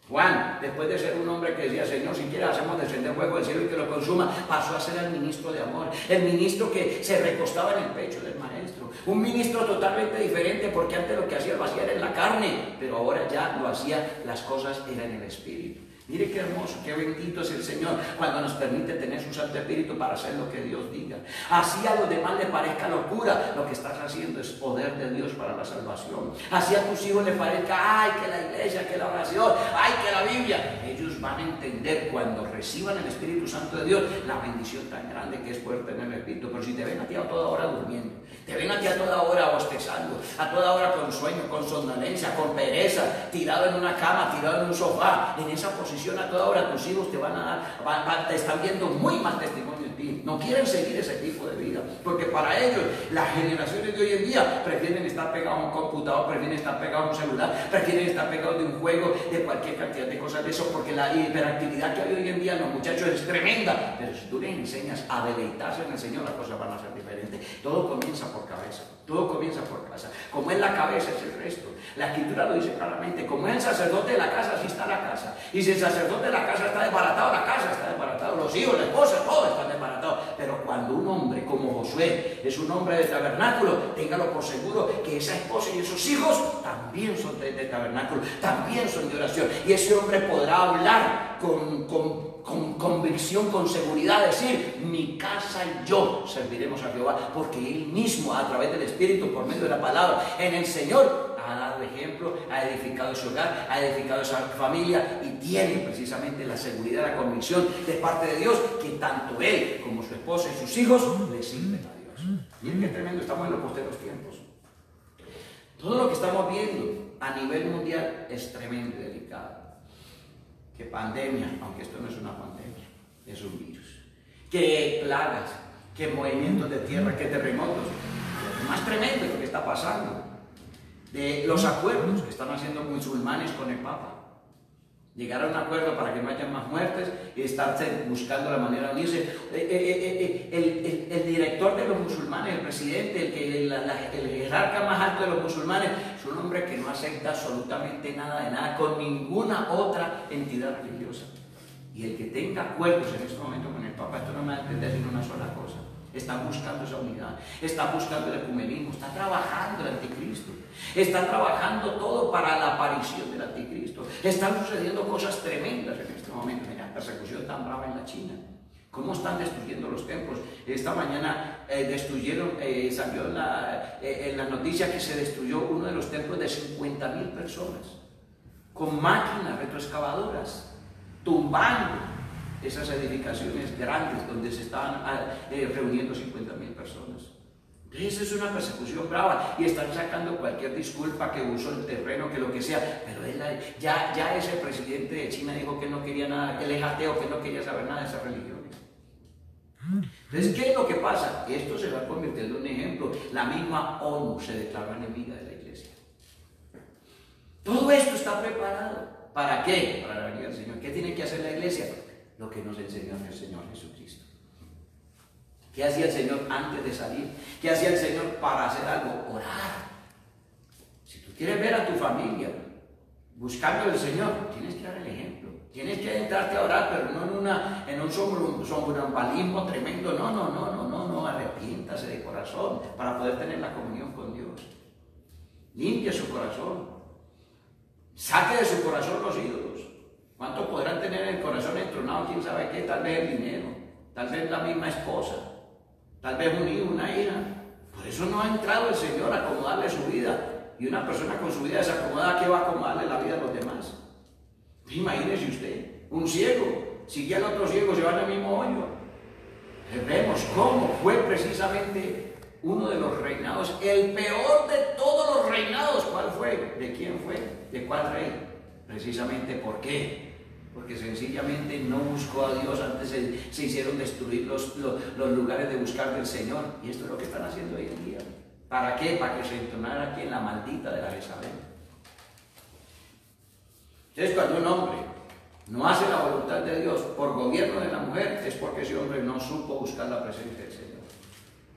Juan, después de ser un hombre que decía, Señor, si quieres hacemos descender fuego del cielo y que lo consuma, pasó a ser el ministro de amor, el ministro que se recostaba en el pecho del maestro, un ministro totalmente diferente, porque antes lo que hacía lo hacía era en la carne, pero ahora ya lo hacía, las cosas eran en el Espíritu. Mire qué hermoso, qué bendito es el Señor cuando nos permite tener su Santo Espíritu para hacer lo que Dios diga. Así a los demás les parezca locura, lo que estás haciendo es poder de Dios para la salvación. Así a tus hijos les parezca, ay, que la iglesia, que la oración, ay, que la Biblia. Ellos van a entender cuando reciban el Espíritu Santo de Dios la bendición tan grande que es poder tener el Espíritu. Pero si te ven a ti a toda hora durmiendo, te ven a ti a toda hora bostezando, a toda hora con sueño, con somnolencia, con pereza, tirado en una cama, tirado en un sofá, en esa posición oposición a toda hora, tus hijos te van a dar, te están viendo muy mal testimonio en ti. No quieren seguir ese tipo de vida, porque para ellos, las generaciones de hoy en día prefieren estar pegados a un computador, prefieren estar pegados a un celular, prefieren estar pegados de un juego, de cualquier cantidad de cosas de eso, porque la hiperactividad que hay hoy en día en los muchachos es tremenda. Pero si tú les enseñas a deleitarse en el Señor, las cosas van a ser diferentes. Todo comienza por cabeza, todo comienza por casa. Como es la cabeza, es el resto. La Escritura lo dice claramente, como es el sacerdote de la casa, así está la casa. Y si el sacerdote de la casa está desbaratado, la casa está desbaratada, los hijos, la esposa, todos están desbaratados. Pero cuando un hombre como Josué es un hombre de tabernáculo, téngalo por seguro que esa esposa y esos hijos también son de tabernáculo, también son de oración. Y ese hombre podrá hablar con convicción, con seguridad, decir, mi casa y yo serviremos a Jehová, porque Él mismo, a través del Espíritu, por medio de la palabra, en el Señor, ha dado ejemplo, ha edificado su hogar, ha edificado esa familia y tiene precisamente la seguridad, la convicción de parte de Dios que tanto él como su esposa y sus hijos le sirven a Dios. Miren qué tremendo, estamos en los posteros tiempos. Todo lo que estamos viendo a nivel mundial es tremendo y delicado. Que pandemia, aunque esto no es una pandemia, es un virus. Que plagas, que movimientos de tierra, que terremotos. Lo más tremendo es lo que está pasando. De los acuerdos que están haciendo musulmanes con el Papa. Llegar a un acuerdo para que no haya más muertes y estarse buscando la manera de unirse. El director de los musulmanes, el presidente, el jerarca más alto de los musulmanes, es un hombre que no acepta absolutamente nada de nada con ninguna otra entidad religiosa. Y el que tenga acuerdos en este momento con el Papa, esto no me va a entender sin una sola cosa. Están buscando esa unidad, están buscando el ecumenismo, está trabajando el anticristo, está trabajando todo para la aparición del anticristo. Están sucediendo cosas tremendas en este momento. Mira, persecución tan brava en la China. ¿Cómo están destruyendo los templos? Esta mañana salió en la noticia que se destruyó uno de los templos de 50.000 personas, con máquinas retroexcavadoras, tumbando esas edificaciones grandes donde se estaban reuniendo 50.000 personas. Entonces es una persecución brava y están sacando cualquier disculpa, que usó el terreno, que lo que sea, pero ya ese presidente de China dijo que no quería nada, que él es ateo, que no quería saber nada de esas religiones. Entonces, ¿qué es lo que pasa? Esto se va convirtiendo en un ejemplo. La misma ONU se declaró enemiga de la iglesia. Todo esto está preparado. ¿Para qué? Para la venida del Señor. ¿Qué tiene que hacer la iglesia? Lo que nos enseñó el Señor Jesucristo. ¿Qué hacía el Señor antes de salir? ¿Qué hacía el Señor para hacer algo? Orar. Si tú quieres ver a tu familia buscando al Señor, tienes que dar el ejemplo. Tienes que entrarte a orar, pero no en un somnambulismo tremendo. No. Arrepiéntase de corazón para poder tener la comunión con Dios. Limpia su corazón. Saque de su corazón los ídolos. ¿Cuánto podrán tener en el corazón entronado? ¿Quién sabe qué? Tal vez el dinero, tal vez la misma esposa, tal vez un hijo, una hija. Por eso no ha entrado el Señor a acomodarle su vida. Y una persona con su vida desacomodada, ¿qué va a acomodarle la vida a los demás? Imagínese usted, un ciego, si ya el otro ciego se van al mismo hoyo. Vemos cómo fue precisamente uno de los reinados, el peor de todos los reinados. ¿Cuál fue? ¿De quién fue? ¿De cuál rey? Precisamente, ¿por qué? Porque sencillamente no buscó a Dios. Antes se hicieron destruir los lugares de buscar del Señor. Y esto es lo que están haciendo hoy en día. ¿Para qué? Para que se entonara aquí en la maldita de la Jezabel. Entonces, cuando un hombre no hace la voluntad de Dios por gobierno de la mujer, es porque ese hombre no supo buscar la presencia del Señor.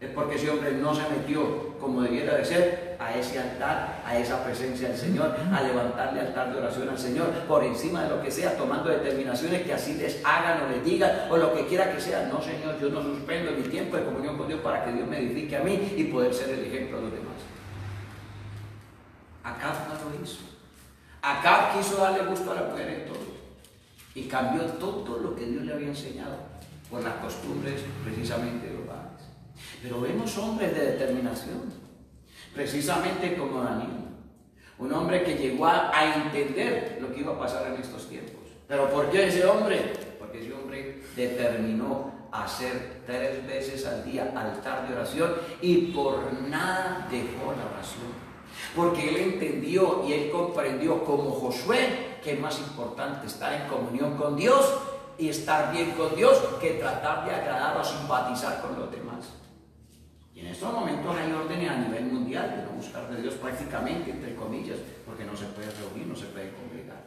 Es porque ese hombre no se metió como debiera de ser a ese altar, a esa presencia del Señor, a levantarle altar de oración al Señor por encima de lo que sea, tomando determinaciones que así les hagan o les digan o lo que quiera que sea. No, Señor, yo no suspendo mi tiempo de comunión con Dios para que Dios me edifique a mí y poder ser el ejemplo a los demás. Acab no lo hizo. Acab quiso darle gusto a la mujer en todo y cambió todo lo que Dios le había enseñado por las costumbres precisamente de los padres. Pero vemos hombres de determinación, precisamente como Daniel, un hombre que llegó a entender lo que iba a pasar en estos tiempos. ¿Pero por qué ese hombre? Porque ese hombre determinó hacer 3 veces al día altar de oración y por nada dejó la oración. Porque él entendió y él comprendió como Josué que es más importante estar en comunión con Dios y estar bien con Dios que tratar de agradar o simpatizar con los demás. Y en estos momentos hay órdenes a nivel mundial de no buscar de Dios prácticamente, entre comillas, porque no se puede reunir, no se puede congregar.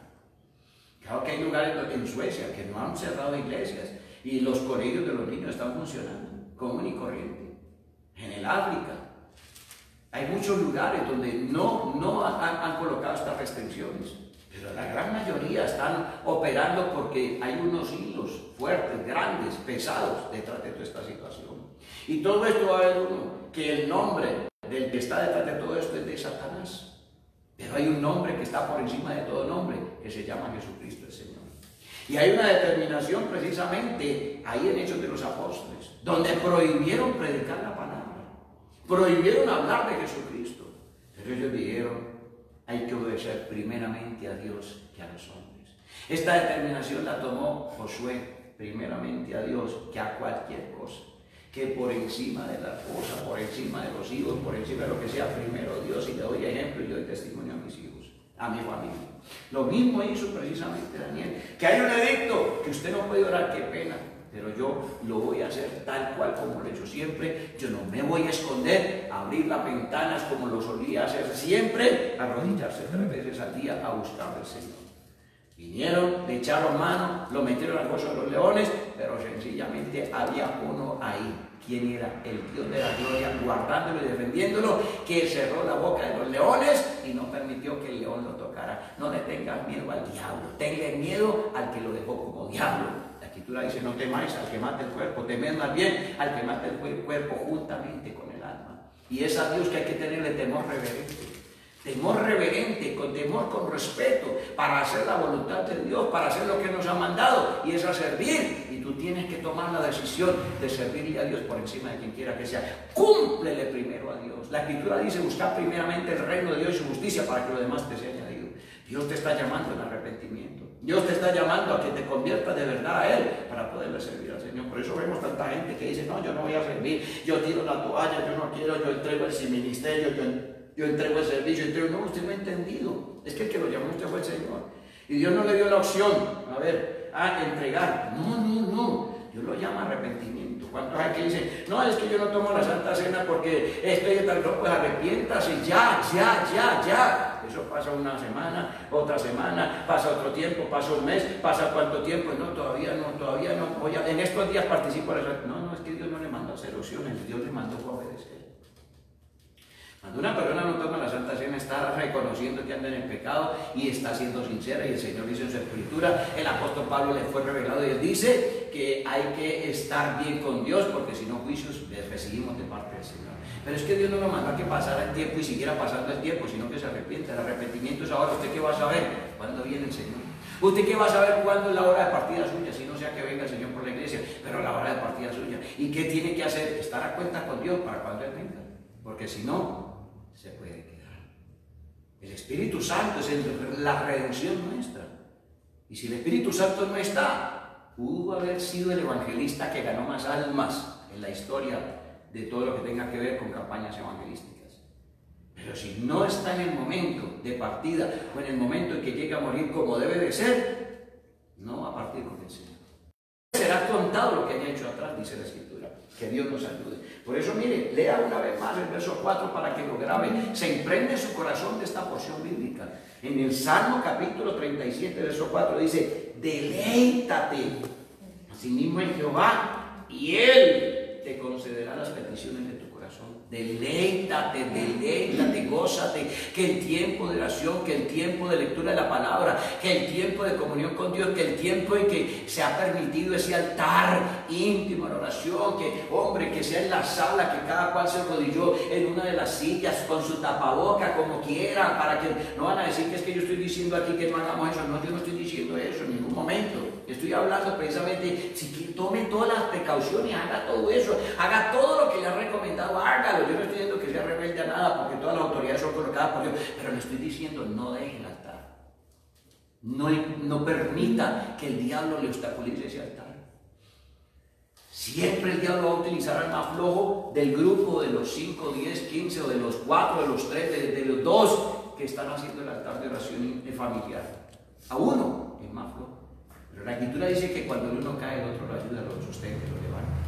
Claro que hay lugares en Suecia que no han cerrado iglesias y los colegios de los niños están funcionando común y corriente. En el África hay muchos lugares donde no han colocado estas restricciones, pero la gran mayoría están operando porque hay unos hilos fuertes, grandes, pesados detrás de toda esta situación. Y todo esto va a haber uno, que el nombre del que está detrás de todo esto es de Satanás. Pero hay un nombre que está por encima de todo nombre, que se llama Jesucristo el Señor. Y hay una determinación precisamente ahí en Hechos de los Apóstoles, donde prohibieron predicar la palabra, prohibieron hablar de Jesucristo. Pero ellos dijeron, hay que obedecer primeramente a Dios que a los hombres. Esta determinación la tomó Josué, primeramente a Dios que a cualquier cosa, que por encima de la cosa, por encima de los hijos, por encima de lo que sea, primero Dios, y le doy ejemplo y le doy testimonio a mis hijos, a mi familia. Lo mismo hizo precisamente Daniel, que hay un edicto que usted no puede orar, qué pena, pero yo lo voy a hacer tal cual como lo he hecho siempre. Yo no me voy a esconder, a abrir las ventanas como lo solía hacer siempre, a arrodillarse 3 veces al día a buscar al Señor. Vinieron, le echaron mano, lo metieron al foso de los leones, pero sencillamente había uno ahí. ¿Quién era? El Dios de la gloria, guardándolo y defendiéndolo, que cerró la boca de los leones y no permitió que el león lo tocara. No le tengas miedo al diablo, tenle miedo al que lo dejó como diablo. La Escritura dice, no temáis al que mate el cuerpo, temed más bien al que mate el cuerpo juntamente con el alma. Y es a Dios que hay que tenerle temor reverente. Temor reverente, con temor, con respeto, para hacer la voluntad de Dios, para hacer lo que nos ha mandado, y es a servir. Y tú tienes que tomar la decisión de servirle a Dios por encima de quien quiera que sea. Cúmplele primero a Dios. La Escritura dice, buscar primeramente el reino de Dios y su justicia para que lo demás te sea añadido. Dios te está llamando en arrepentimiento. Dios te está llamando a que te conviertas de verdad a Él para poderle servir al Señor. Por eso vemos tanta gente que dice, no, yo no voy a servir, yo tiro la toalla, yo no quiero, yo entrego el ministerio, yo entrego el servicio, no, usted no ha entendido. Es que el que lo llamó usted fue el Señor. Y Dios no le dio la opción, a entregar. No. Dios lo llama arrepentimiento. ¿Cuántos hay que dicen, no, es que yo no tomo la Santa Cena porque estoy de tal, no, pues arrepiéntase, ya. Eso pasa una semana, otra semana, pasa otro tiempo, pasa un mes, pasa cuánto tiempo, no, todavía no, en estos días participo de la Santa. No, es que Dios no le mandó a hacer opciones, Dios le mandó a obedecer. Cuando una persona no toma la Santa Cena, está reconociendo que anda en el pecado y está siendo sincera, y el Señor dice en su Escritura, el apóstol Pablo le fue revelado y él dice que hay que estar bien con Dios, porque si no juicios les recibimos de parte del Señor. Pero es que Dios no nos mandó a que pasara el tiempo y siguiera pasando el tiempo, sino que se arrepiente. El arrepentimiento es ahora. ¿Usted qué va a saber? ¿Cuándo viene el Señor? ¿Usted qué va a saber cuándo es la hora de partida suya? Si no sea que venga el Señor por la iglesia, pero la hora de partida suya. ¿Y qué tiene que hacer? Estar a cuenta con Dios para cuando Él venga. Porque si no, se puede quedar. El Espíritu Santo es la redención nuestra. Y si el Espíritu Santo no está, pudo haber sido el evangelista que ganó más almas en la historia de todo lo que tenga que ver con campañas evangelísticas. Pero si no está en el momento de partida o en el momento en que llegue a morir como debe de ser, no va a partir con el Señor. Será contado lo que haya hecho atrás, dice la Escritura. Que Dios nos ayude. Por eso, mire, lea una vez más el verso 4 para que lo grabe. Se impregne su corazón de esta porción bíblica. En el Salmo capítulo 37, verso 4 dice, deleítate asimismo en Jehová y Él te concederá las peticiones de tu corazón. Deleítate, gózate, que el tiempo de oración, que el tiempo de lectura de la palabra, que el tiempo de comunión con Dios, que el tiempo en que se ha permitido ese altar íntimo de oración, que sea en la sala, que cada cual se arrodilló en una de las sillas con su tapaboca como quiera, para que no van a decir que es que yo estoy diciendo aquí que no hagamos eso. No, yo no estoy diciendo eso en ningún momento. Estoy hablando precisamente, si tome todas las precauciones, haga todo eso, haga todo lo que le ha recomendado, hágalo. Yo no estoy diciendo que sea rebelde a nada, porque todas las autoridades son colocadas por Dios, pero le estoy diciendo, no deje el altar. No permita que el diablo le obstaculice ese altar. Siempre el diablo va a utilizar al más flojo del grupo de los 5, 10, 15, o de los 4, de los 3, de los 2 que están haciendo el altar de oración familiar. A uno es más flojo. Pero la Escritura dice que cuando el uno cae, el otro lo ayuda, lo sostiene, lo levanta.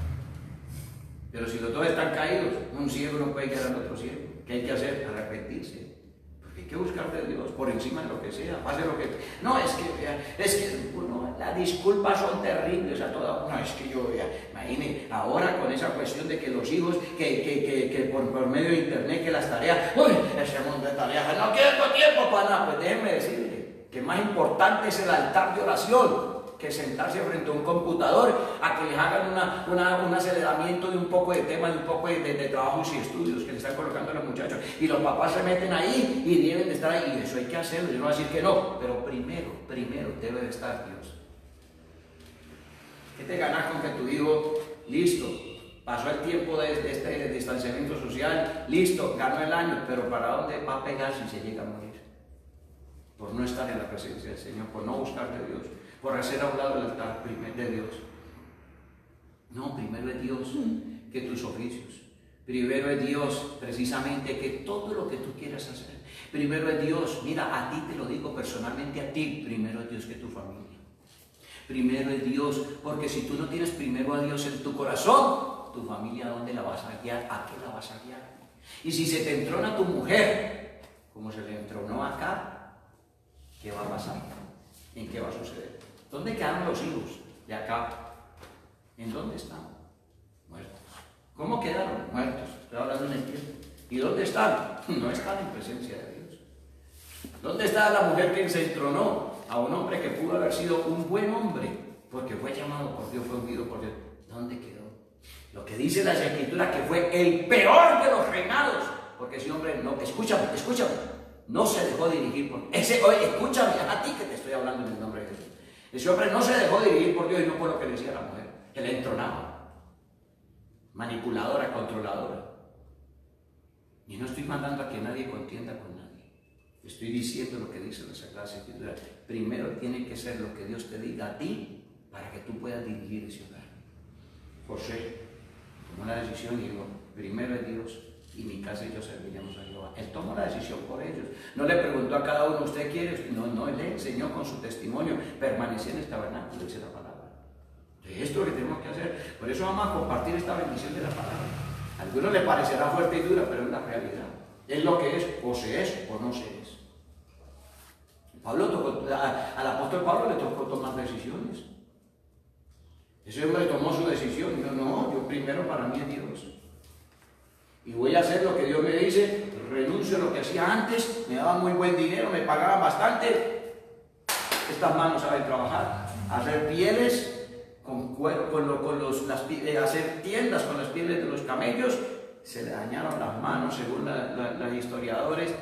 Pero si los dos están caídos, un ciego no puede quedar al otro ciego. ¿Qué hay que hacer? Arrepentirse. Porque hay que buscar de Dios por encima de lo que sea. Pase lo que... No, es que bueno, las disculpas son terribles a toda... No, es que yo, imagine, ahora con esa cuestión de que los hijos, que por medio de internet, que las tareas... ¡Uy! Ese mundo de tareas, no quiero tiempo para nada. Pues déjenme decirle que más importante es el altar de oración que sentarse frente a un computador a que les hagan un aceleramiento de un poco de temas, de un poco de trabajos y estudios que le están colocando a los muchachos. Y los papás se meten ahí y deben de estar ahí. Y eso hay que hacerlo. Yo no voy a decir que no, pero primero debe de estar Dios. ¿Qué te ganas con que tu hijo, listo, pasó el tiempo de este distanciamiento social, listo, ganó el año, pero ¿para dónde va a pegar si se llega a morir? Por no estar en la presencia del Señor, por no buscar de Dios, por hacer a un lado el altar de Dios. No, primero es Dios que tus oficios. Primero es Dios, precisamente, que todo lo que tú quieras hacer. Primero es Dios, mira, a ti te lo digo personalmente, a ti, primero es Dios que tu familia. Primero es Dios, porque si tú no tienes primero a Dios en tu corazón, tu familia, ¿a dónde la vas a guiar? ¿A qué la vas a guiar? Y si se te entrona tu mujer, como se le entronó acá, ¿qué va a pasar? ¿En qué va a suceder? ¿Dónde quedaron los hijos de acá? ¿En dónde están? Muertos. ¿Cómo quedaron? Muertos. Estoy hablando en el tiempo. ¿Y dónde están? No están en presencia de Dios. ¿Dónde está la mujer que se entronó a un hombre que pudo haber sido un buen hombre? Porque fue llamado por Dios, fue ungido por Dios. ¿Dónde quedó? Lo que dice las Escrituras que fue el peor de los reinados. Porque ese hombre no, escúchame, no se dejó dirigir por ese, oye, escúchame, a ti que te estoy hablando en el nombre de Jesús. Ese hombre no se dejó dirigir por Dios y no por lo que le decía la mujer, que le entronaba. Manipuladora, controladora. Y no estoy mandando a que nadie contienda con nadie. Estoy diciendo lo que dice la Sagrada Escritura. Primero tiene que ser lo que Dios te diga a ti para que tú puedas dirigir ese hogar. José tomó la decisión y dijo, primero es Dios y mi casa y yo serviremos a Jehová. Él tomó la decisión por ellos. No le preguntó a cada uno, ¿usted quiere? No, él le enseñó con su testimonio, permanecer en el tabernáculo, dice la palabra. Esto es lo que tenemos que hacer. Por eso vamos a compartir esta bendición de la palabra. A algunos les parecerá fuerte y dura, pero es la realidad. Es lo que es, o se es o no se es. Al apóstol Pablo le tocó tomar decisiones. Ese hombre tomó su decisión. Yo primero para mí es Dios. Y voy a hacer lo que Dios me dice, renuncio a lo que hacía antes, me daban muy buen dinero, me pagaban bastante. Estas manos saben trabajar, hacer pieles con cuero, hacer tiendas con las pieles de los camellos. Se le dañaron las manos, según los historiadores,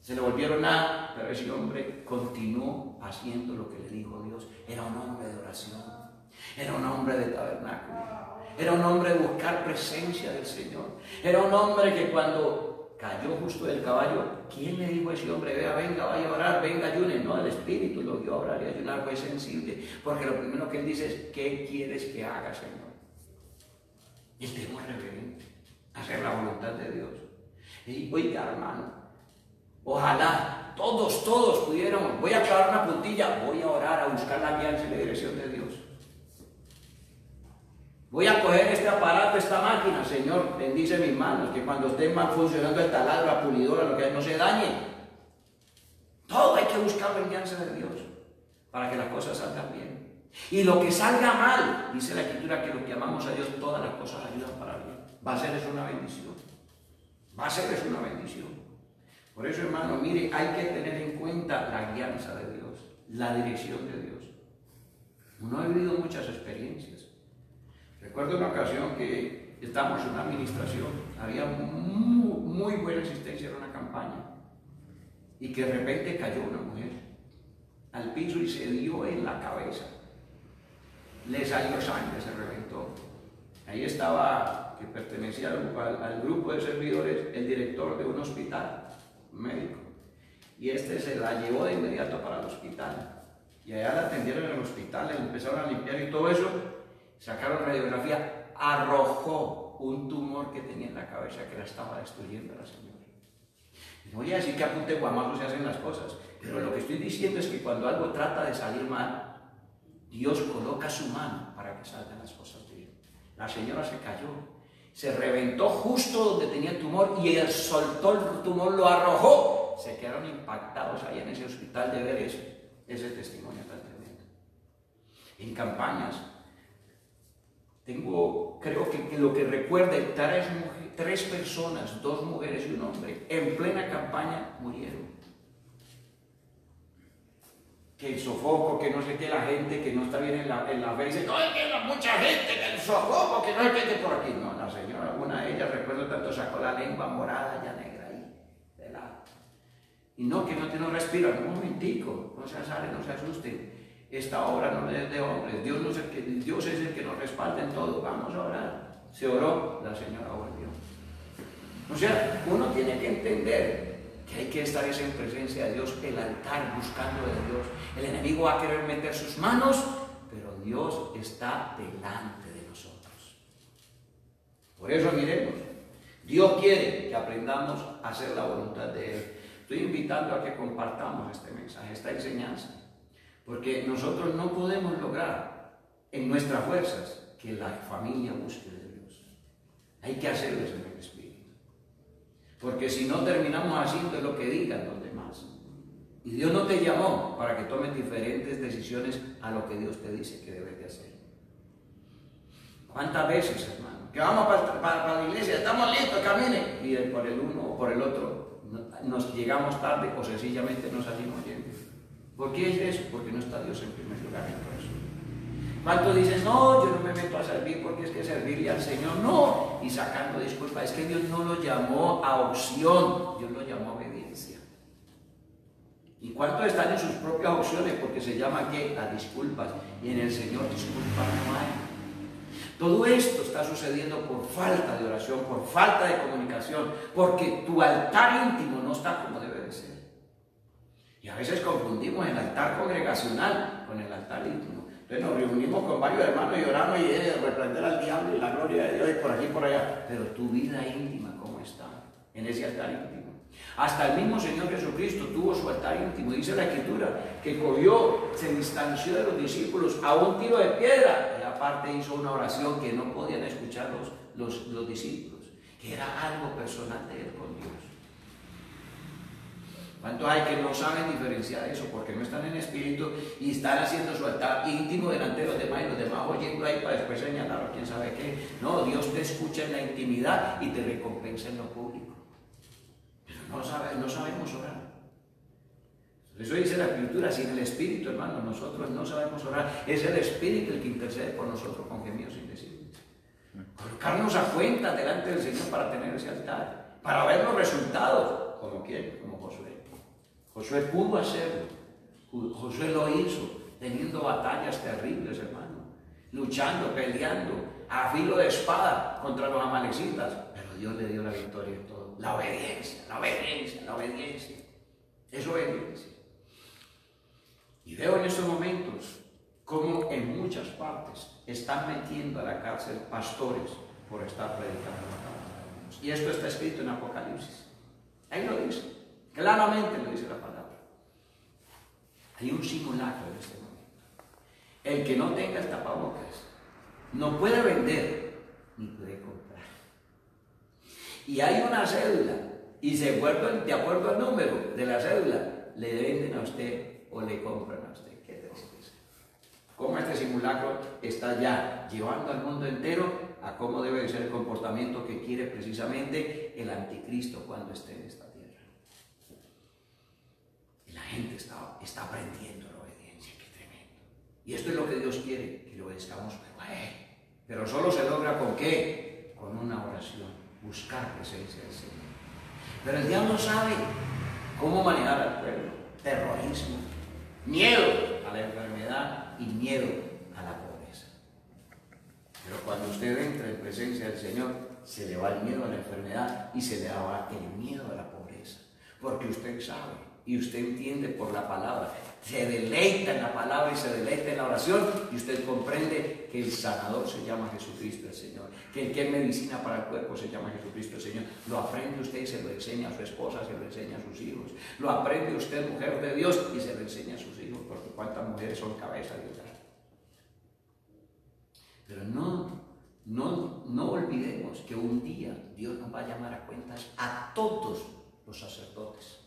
se le volvieron nada, pero ese hombre continuó haciendo lo que le dijo Dios. Era un hombre de oración, era un hombre de tabernáculo. Era un hombre de buscar presencia del Señor. Era un hombre que cuando cayó justo del caballo, ¿quién le dijo a ese hombre? Venga, vaya a orar, venga, ayune? No, el Espíritu lo vio a orar y ayunar, fue sensible. Porque lo primero que él dice es, ¿qué quieres que haga, Señor? Y el temor reverente, hacer la voluntad de Dios. Y oiga, hermano, ojalá todos pudiéramos, voy a clavar una puntilla, voy a orar, a buscar la alianza y la dirección de Dios. Voy a coger este aparato, esta máquina, Señor, bendice mis manos, que cuando estén mal funcionando el taladro, la pulidora, lo que no se dañe. Todo hay que buscar la alianza de Dios para que las cosas salgan bien. Y lo que salga mal, dice la Escritura que lo que amamos a Dios, todas las cosas ayudan para bien. Va a ser eso una bendición. Va a ser eso una bendición. Por eso, hermano, mire, hay que tener en cuenta la alianza de Dios, la dirección de Dios. Uno ha vivido muchas experiencias. Recuerdo una ocasión que estábamos en una administración, había muy buena asistencia en una campaña y que de repente cayó una mujer al piso y se dio en la cabeza. Le salió sangre, se reventó. Ahí estaba, que pertenecía al grupo de servidores, el director de un hospital, un médico. Y este se la llevó de inmediato para el hospital. Y allá la atendieron en el hospital, le empezaron a limpiar y todo eso. Sacaron radiografía, arrojó un tumor que tenía en la cabeza que la estaba destruyendo a la señora. No voy a decir que a punta de guamazo se hacen las cosas, pero lo que estoy diciendo es que cuando algo trata de salir mal, Dios coloca su mano para que salgan las cosas bien. La señora se cayó, se reventó justo donde tenía el tumor y él soltó el tumor, lo arrojó. Se quedaron impactados ahí en ese hospital de ver ese testimonio tan tremendo. En campañas, creo que lo que recuerdo, tres personas, 2 mujeres y un hombre, en plena campaña murieron. Que el sofoco, que no sé qué, la gente que no está bien en la fe, dice, no, es que hay mucha gente, que el sofoco, que no sé qué, que por aquí. No, la señora, una de ellas, recuerdo tanto, sacó la lengua morada, ya negra ahí, de lado. Y no, que no respira, un momentico, no se asare, no se asusten. Esta obra no es de hombres, Dios es el que nos respalda en todo, vamos a orar. Se oró, la señora volvió. O sea, uno tiene que entender que hay que estar en presencia de Dios, el altar buscando de Dios. El enemigo va a querer meter sus manos, pero Dios está delante de nosotros. Por eso miremos, Dios quiere que aprendamos a hacer la voluntad de Él. Estoy invitando a que compartamos este mensaje, esta enseñanza, porque nosotros no podemos lograr en nuestras fuerzas que la familia busque de Dios. Hay que hacerlo en el Espíritu. Porque si no, terminamos haciendo lo que digan los demás. Y Dios no te llamó para que tomes diferentes decisiones a lo que Dios te dice que debes de hacer. ¿Cuántas veces, hermano? Que vamos para la iglesia, estamos listos, caminen. Y por el uno o por el otro nos llegamos tarde o sencillamente nos salimos yendo. ¿Por qué es eso? Porque no está Dios en primer lugar en todo eso. ¿Cuántos dicen, no, yo no me meto a servir porque es que servirle al Señor? No, y sacando disculpas, es que Dios no lo llamó a opción, Dios lo llamó a obediencia. ¿Y cuántos están en sus propias opciones? Porque se llama ¿qué? A disculpas, y en el Señor disculpas no hay. Todo esto está sucediendo por falta de oración, por falta de comunicación, porque tu altar íntimo no está como debe de ser. Y a veces confundimos el altar congregacional con el altar íntimo. Entonces nos reunimos con varios hermanos y oramos y reprender al diablo y la gloria de Dios y por aquí y por allá. Pero tu vida íntima, ¿cómo está? En ese altar íntimo. Hasta el mismo Señor Jesucristo tuvo su altar íntimo. Dice la Escritura que cogió, se distanció de los discípulos a un tiro de piedra. Y aparte hizo una oración que no podían escuchar los discípulos, que era algo personal de él con Dios. ¿Cuántos hay que no saben diferenciar eso? Porque no están en espíritu y están haciendo su altar íntimo delante de los demás y los demás oyendo ahí para después señalar o quién sabe qué. No, Dios te escucha en la intimidad y te recompensa en lo público. Pero no sabemos orar. Eso dice la Escritura, sin el Espíritu, hermano, nosotros no sabemos orar. Es el Espíritu el que intercede por nosotros con gemidos indecibles. Colocarnos a cuenta delante del Señor para tener ese altar, para ver los resultados, como quién, como Josué. Josué pudo hacerlo, Josué lo hizo, teniendo batallas terribles, hermano, luchando, peleando, a filo de espada contra los amalecitas, pero Dios le dio la victoria en todo. La obediencia, la obediencia, la obediencia, es obediencia. Y veo en estos momentos cómo en muchas partes están metiendo a la cárcel pastores por estar predicando la palabra de Dios. Y esto está escrito en Apocalipsis, ahí lo dice. Claramente lo dice la palabra. Hay un simulacro en este momento. El que no tenga el tapabocas no puede vender ni puede comprar. Y hay una cédula y de acuerdo al número de la cédula le venden a usted o le compran a usted. Qué tristeza. Cómo este simulacro está ya llevando al mundo entero a cómo debe ser el comportamiento que quiere precisamente el anticristo cuando esté en esta tierra. La gente está aprendiendo la obediencia, qué tremendo. Y esto es lo que Dios quiere, que le obedezcamos. Pero solo se logra ¿con qué? Con una oración, buscar presencia del Señor. Pero el diablo sabe cómo manejar al pueblo. Terrorismo, miedo a la enfermedad y miedo a la pobreza. Pero cuando usted entra en presencia del Señor, se le va el miedo a la enfermedad y se le va el miedo a la pobreza. Porque usted sabe y usted entiende por la palabra, se deleita en la palabra y se deleita en la oración, y usted comprende que el sanador se llama Jesucristo el Señor, que el que es medicina para el cuerpo se llama Jesucristo el Señor. Lo aprende usted y se lo enseña a su esposa, se lo enseña a sus hijos. Lo aprende usted, mujer de Dios, y se lo enseña a sus hijos, porque cuántas mujeres son cabeza de hogar. Pero no olvidemos que un día Dios nos va a llamar a cuentas a todos los sacerdotes.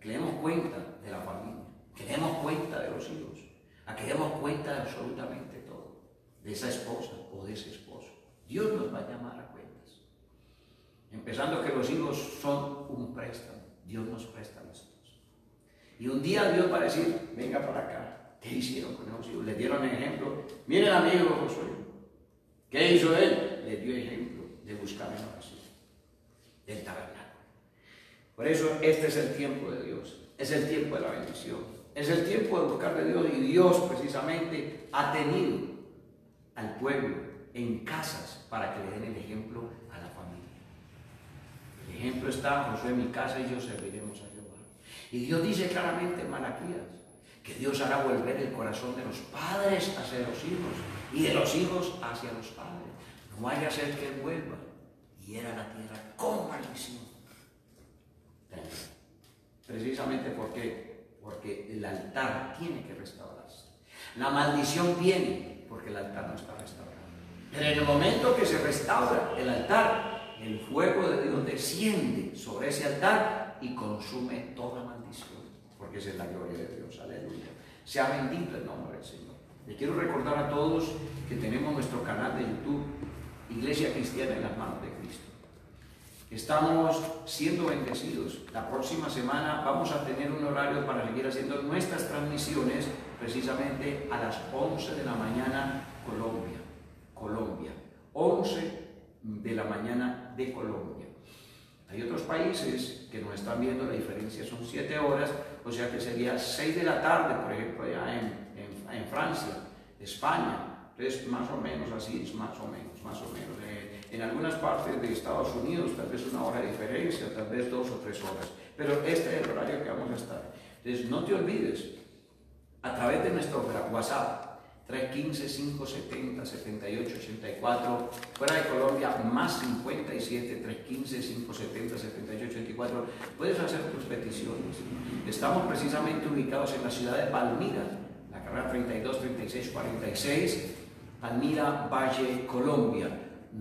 Que le demos cuenta de la familia, que le demos cuenta de los hijos, a que le demos cuenta de absolutamente todo, de esa esposa o de ese esposo. Dios nos va a llamar a cuentas. Empezando que los hijos son un préstamo, Dios nos presta a los hijos. Y un día Dios va a decir, venga para acá, ¿qué hicieron con esos hijos? Le dieron ejemplo, miren amigo Josué, ¿qué hizo él? Le dio ejemplo de buscar en oración, del tabernáculo. Por eso este es el tiempo de Dios, es el tiempo de la bendición, es el tiempo de buscar de Dios, y Dios precisamente ha tenido al pueblo en casas para que le den el ejemplo a la familia. El ejemplo está, Josué, en mi casa y yo serviremos a Jehová. Y Dios dice claramente en Malaquías que Dios hará volver el corazón de los padres hacia los hijos y de los hijos hacia los padres. No vaya a ser que él vuelva y hiera la tierra con maldición. Precisamente porque el altar tiene que restaurarse. La maldición viene porque el altar no está restaurado. Pero en el momento que se restaura el altar, el fuego de Dios desciende sobre ese altar y consume toda maldición, porque esa es la gloria de Dios. Aleluya. Sea bendito el nombre del Señor. Le quiero recordar a todos que tenemos nuestro canal de YouTube, Iglesia Cristiana en las Manos de Cristo. Estamos siendo bendecidos. La próxima semana vamos a tener un horario para seguir haciendo nuestras transmisiones, precisamente a las 11 de la mañana, Colombia. 11 de la mañana de Colombia. Hay otros países que nos están viendo, la diferencia son 7 horas, o sea que sería 6 de la tarde, por ejemplo, allá en Francia, España. Entonces, más o menos así, es más o menos. En algunas partes de Estados Unidos, tal vez 1 hora de diferencia, tal vez 2 o 3 horas. Pero este es el horario que vamos a estar. Entonces, no te olvides, a través de nuestro WhatsApp, 315-570-7884, fuera de Colombia, más 57-315-570-7884, puedes hacer tus peticiones. Estamos precisamente ubicados en la ciudad de Palmira, la carrera 32-36-46, Palmira, Valle, Colombia.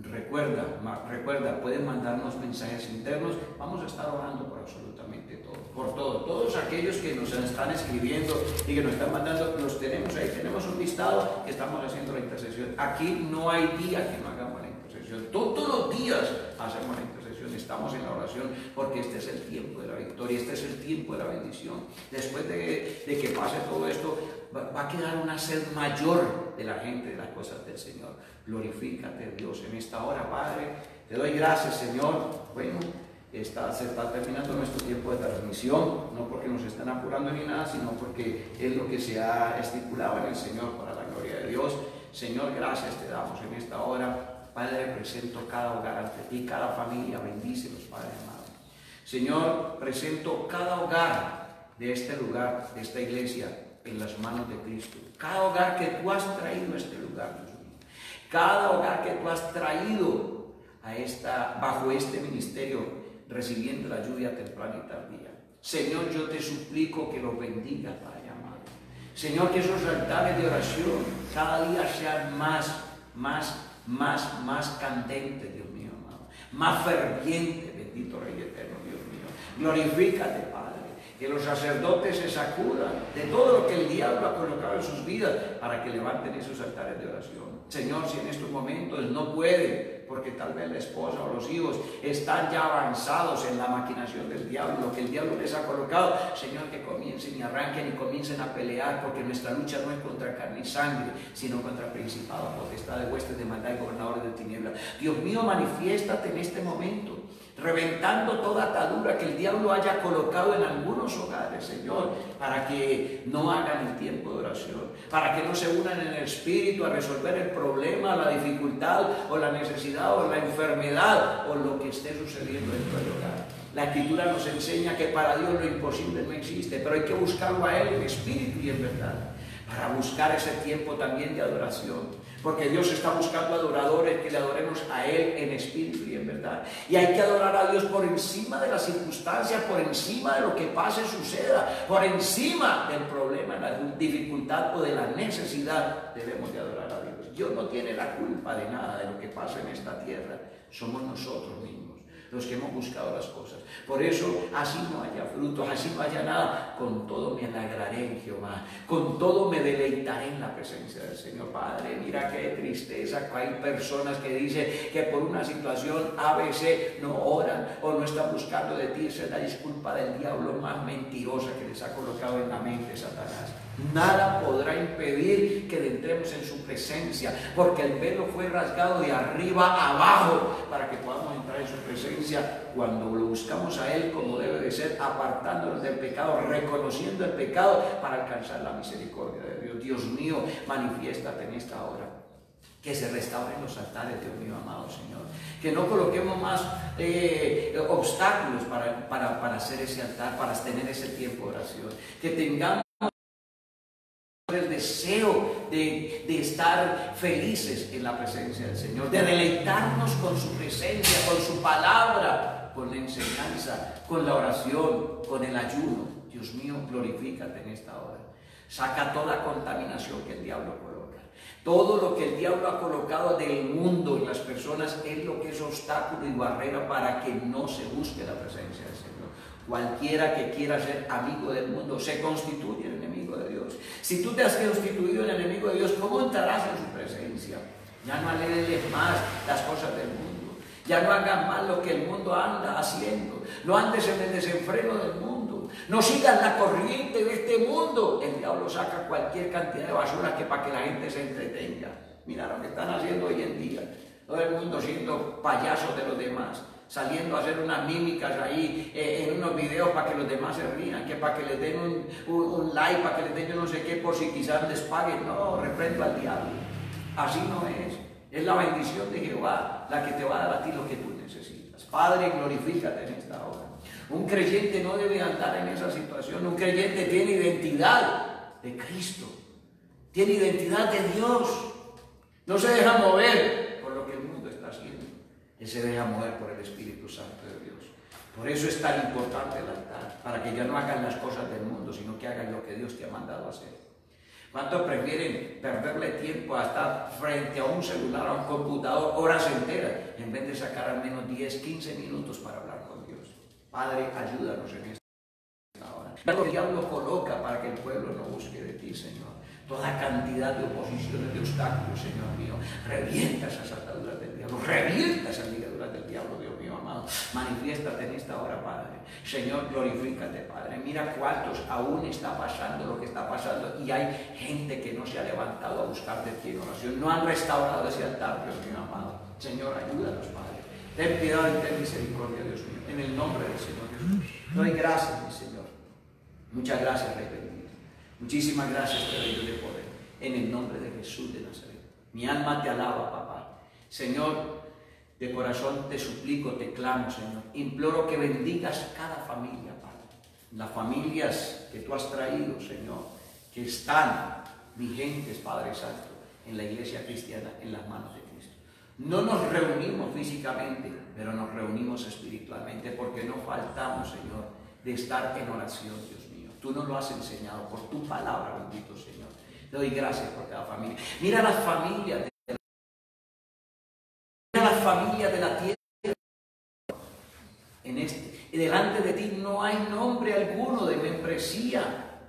Recuerda, pueden mandarnos mensajes internos. Vamos a estar orando por absolutamente todo, por todo. Todos aquellos que nos están escribiendo y que nos están mandando, los tenemos ahí. Tenemos un listado que estamos haciendo la intercesión. Aquí no hay día que no hagamos la intercesión. Todos los días hacemos la intercesión. Estamos en la oración porque este es el tiempo de la victoria, este es el tiempo de la bendición. Después de que pase todo esto, va a quedar una sed mayor de la gente de las cosas del Señor. Glorifícate, Dios, en esta hora, Padre. Te doy gracias, Señor. Bueno, se está terminando nuestro tiempo de transmisión, no porque nos estén apurando ni nada, sino porque es lo que se ha estipulado en el Señor para la gloria de Dios. Señor, gracias te damos en esta hora. Padre, presento cada hogar ante ti, cada familia, bendícelos, Padre amado. Señor, presento cada hogar de este lugar, de esta iglesia, en las manos de Cristo. Cada hogar que tú has traído a este lugar, Dios mío. Cada hogar que tú has traído bajo este ministerio, recibiendo la lluvia temprana y tardía. Señor, yo te suplico que los bendiga, Padre amado. Señor, que esos altares de oración cada día sean más candentes, Dios mío, amado. Más fervientes, bendito Rey eterno, Dios mío. Glorifícate, Padre. Que los sacerdotes se sacudan de todo lo que el diablo ha colocado en sus vidas para que levanten esos altares de oración. Señor, si en estos momentos no pueden, porque tal vez la esposa o los hijos están ya avanzados en la maquinación del diablo, lo que el diablo les ha colocado, Señor, que comiencen y arranquen y comiencen a pelear, porque nuestra lucha no es contra carne y sangre, sino contra principados, potestades, huestes de maldad y gobernadores de tinieblas. Dios mío, manifiéstate en este momento, reventando toda atadura que el diablo haya colocado en algunos hogares, Señor, para que no hagan el tiempo de oración, para que no se unan en el Espíritu a resolver el problema, la dificultad o la necesidad o la enfermedad o lo que esté sucediendo dentro del hogar. La Escritura nos enseña que para Dios lo imposible no existe, pero hay que buscarlo a Él en espíritu y en verdad, para buscar ese tiempo también de adoración. Porque Dios está buscando adoradores que le adoremos a Él en espíritu y en verdad. Y hay que adorar a Dios por encima de las circunstancias, por encima de lo que pase, suceda, por encima del problema, la dificultad o de la necesidad. Debemos de adorar a Dios. Dios no tiene la culpa de nada de lo que pasa en esta tierra. Somos nosotros mismos los que hemos buscado las cosas. Por eso, así no haya frutos, así no haya nada, con todo me alegraré en Jehová, con todo me deleitaré en la presencia del Señor. Padre, mira qué tristeza que hay personas que dicen que por una situación ABC no oran o no están buscando de ti. Esa es la disculpa del diablo más mentirosa que les ha colocado en la mente Satanás. Nada podrá impedir que entremos en su presencia, porque el velo fue rasgado de arriba a abajo para que podamos entrar en su presencia cuando lo buscamos a Él como debe de ser, apartándonos del pecado, reconociendo el pecado para alcanzar la misericordia de Dios. Dios mío, manifiéstate en esta hora. Que se restauren los altares, Dios mío, amado Señor. Que no coloquemos más obstáculos para hacer ese altar, para tener ese tiempo de oración. Que tengamos el deseo de estar felices en la presencia del Señor, de deleitarnos con su presencia, con su palabra, con la enseñanza, con la oración, con el ayuno. Dios mío, glorifícate en esta hora. Saca toda contaminación que el diablo coloca. Todo lo que el diablo ha colocado del mundo en las personas es lo que es obstáculo y barrera para que no se busque la presencia del Señor. Cualquiera que quiera ser amigo del mundo se constituye el enemigo de Dios. Si tú te has constituido el enemigo de Dios, ¿cómo entrarás en su presencia? Ya no alegues más las cosas del mundo. Ya no hagas más lo que el mundo anda haciendo. No andes en el desenfreno del mundo. No sigas la corriente de este mundo. El diablo saca cualquier cantidad de basura que para que la gente se entretenga. Mira lo que están haciendo hoy en día. Todo el mundo siendo payasos de los demás, saliendo a hacer unas mímicas ahí en unos videos para que los demás se rían, que para que les den un like, para que les den yo no sé qué, por si quizás les paguen. No, reprendo al diablo. Así no es. Es la bendición de Jehová la que te va a dar a ti lo que tú necesitas. Padre, glorifícate en esta hora. Un creyente no debe andar en esa situación. Un creyente tiene identidad de Cristo, tiene identidad de Dios. No se deja mover por lo que el mundo está haciendo. Él se deja mover por el Espíritu Santo de Dios. Por eso es tan importante el altar, para que ya no hagan las cosas del mundo, sino que hagan lo que Dios te ha mandado a hacer. ¿Cuántos prefieren perderle tiempo a estar frente a un celular, a un computador, horas enteras, en vez de sacar al menos 10, 15 minutos para hablar con Dios? Padre, ayúdanos en esta hora. El diablo coloca para que el pueblo no busque de ti, Señor. Toda cantidad de oposiciones, de obstáculos, Señor mío. Revienta esas ataduras del diablo. Revienta esas ligaduras del diablo, Dios mío amado. Manifiéstate en esta hora, Padre. Señor, glorifícate, Padre. Mira cuántos aún está pasando lo que está pasando. Y hay gente que no se ha levantado a buscar de ti en oración. No han restaurado ese altar, Dios mío amado. Señor, ayúdanos, Padre. Ten piedad y ten misericordia, Dios mío. En el nombre del Señor Jesús. Doy gracias, mi Señor. Muchas gracias, Rey bendito. Muchísimas gracias, te doy Dios de poder, en el nombre de Jesús de Nazaret. Mi alma te alaba, papá. Señor, de corazón te suplico, te clamo, Señor. Imploro que bendigas cada familia, Padre. Las familias que tú has traído, Señor, que están vigentes, Padre Santo, en la iglesia cristiana, en las manos de Cristo. No nos reunimos físicamente, pero nos reunimos espiritualmente, porque no faltamos, Señor, de estar en oración, Dios mío. Tú nos lo has enseñado por tu palabra, bendito Señor. Te doy gracias por cada familia. Mira las familias de la tierra. Delante de ti no hay nombre alguno de membresía,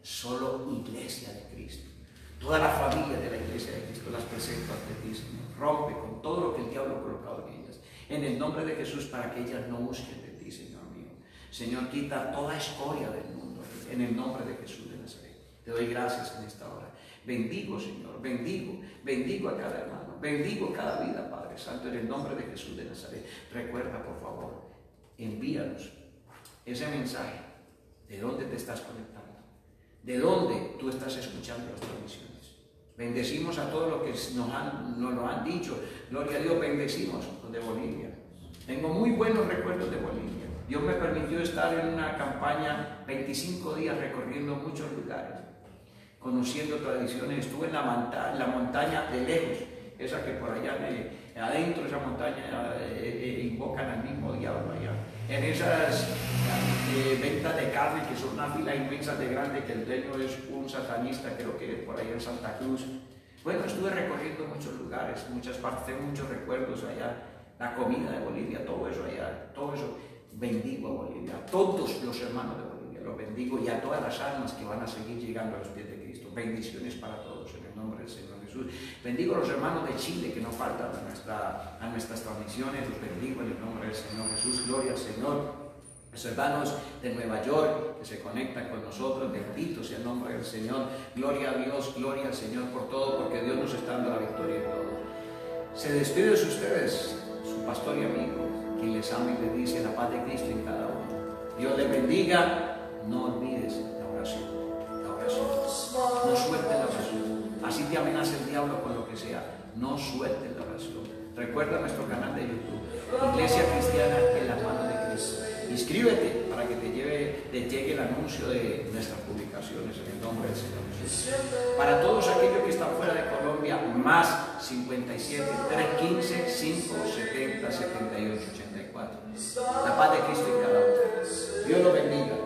solo iglesia de Cristo. Todas las familias de la iglesia de Cristo las presento ante ti, Señor. Rompe con todo lo que el diablo ha colocado en ellas. En el nombre de Jesús, para que ellas no busquen de ti, Señor mío. Señor, quita toda escoria del mundo. En el nombre de Jesús de Nazaret. Te doy gracias en esta hora. Bendigo, Señor. Bendigo a cada hermano. Bendigo cada vida, Padre Santo, en el nombre de Jesús de Nazaret. Recuerda, por favor, envíanos ese mensaje. ¿De dónde te estás conectando? ¿De dónde tú estás escuchando las transmisiones? Bendecimos a todos los que nos lo han dicho. Gloria a Dios, bendecimos los de Bolivia. Tengo muy buenos recuerdos de Bolivia. Dios me permitió estar en una campaña 25 días recorriendo muchos lugares, conociendo tradiciones. Estuve en la montaña de lejos, esa que por allá adentro de esa montaña invocan al mismo diablo allá. En esas ventas de carne, que son una fila inmensa de grande, que el dueño es un satanista, creo que por allá en Santa Cruz. Bueno, estuve recorriendo muchos lugares, muchas partes, tengo muchos recuerdos allá, la comida de Bolivia, todo eso allá, todo eso. Bendigo a Bolivia, a todos los hermanos de Bolivia, los bendigo, y a todas las almas que van a seguir llegando a los pies de Cristo. Bendiciones para todos en el nombre del Señor Jesús. Bendigo a los hermanos de Chile que no faltan a nuestras transmisiones, los bendigo en el nombre del Señor Jesús. Gloria al Señor. Los hermanos de Nueva York que se conectan con nosotros, bendito sea el nombre del Señor. Gloria a Dios, gloria al Señor por todo, porque Dios nos está dando la victoria en todo. Se despide de ustedes su pastor y amigo, quien les ama y les dice la paz de Cristo en cada uno. Dios les bendiga. No olvides la oración. La oración. No sueltes la oración. Así te amenaza el diablo con lo que sea. No sueltes la oración. Recuerda nuestro canal de YouTube, Iglesia Cristiana en las manos de Cristo. Inscríbete para que te llegue el anuncio de nuestras publicaciones en el nombre del Señor Jesús. Para todos aquellos que están fuera de Colombia, más 57 315 570 78 84. La paz de Cristo en cada uno. Dios los bendiga.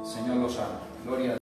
Señor los ama. Gloria a Dios.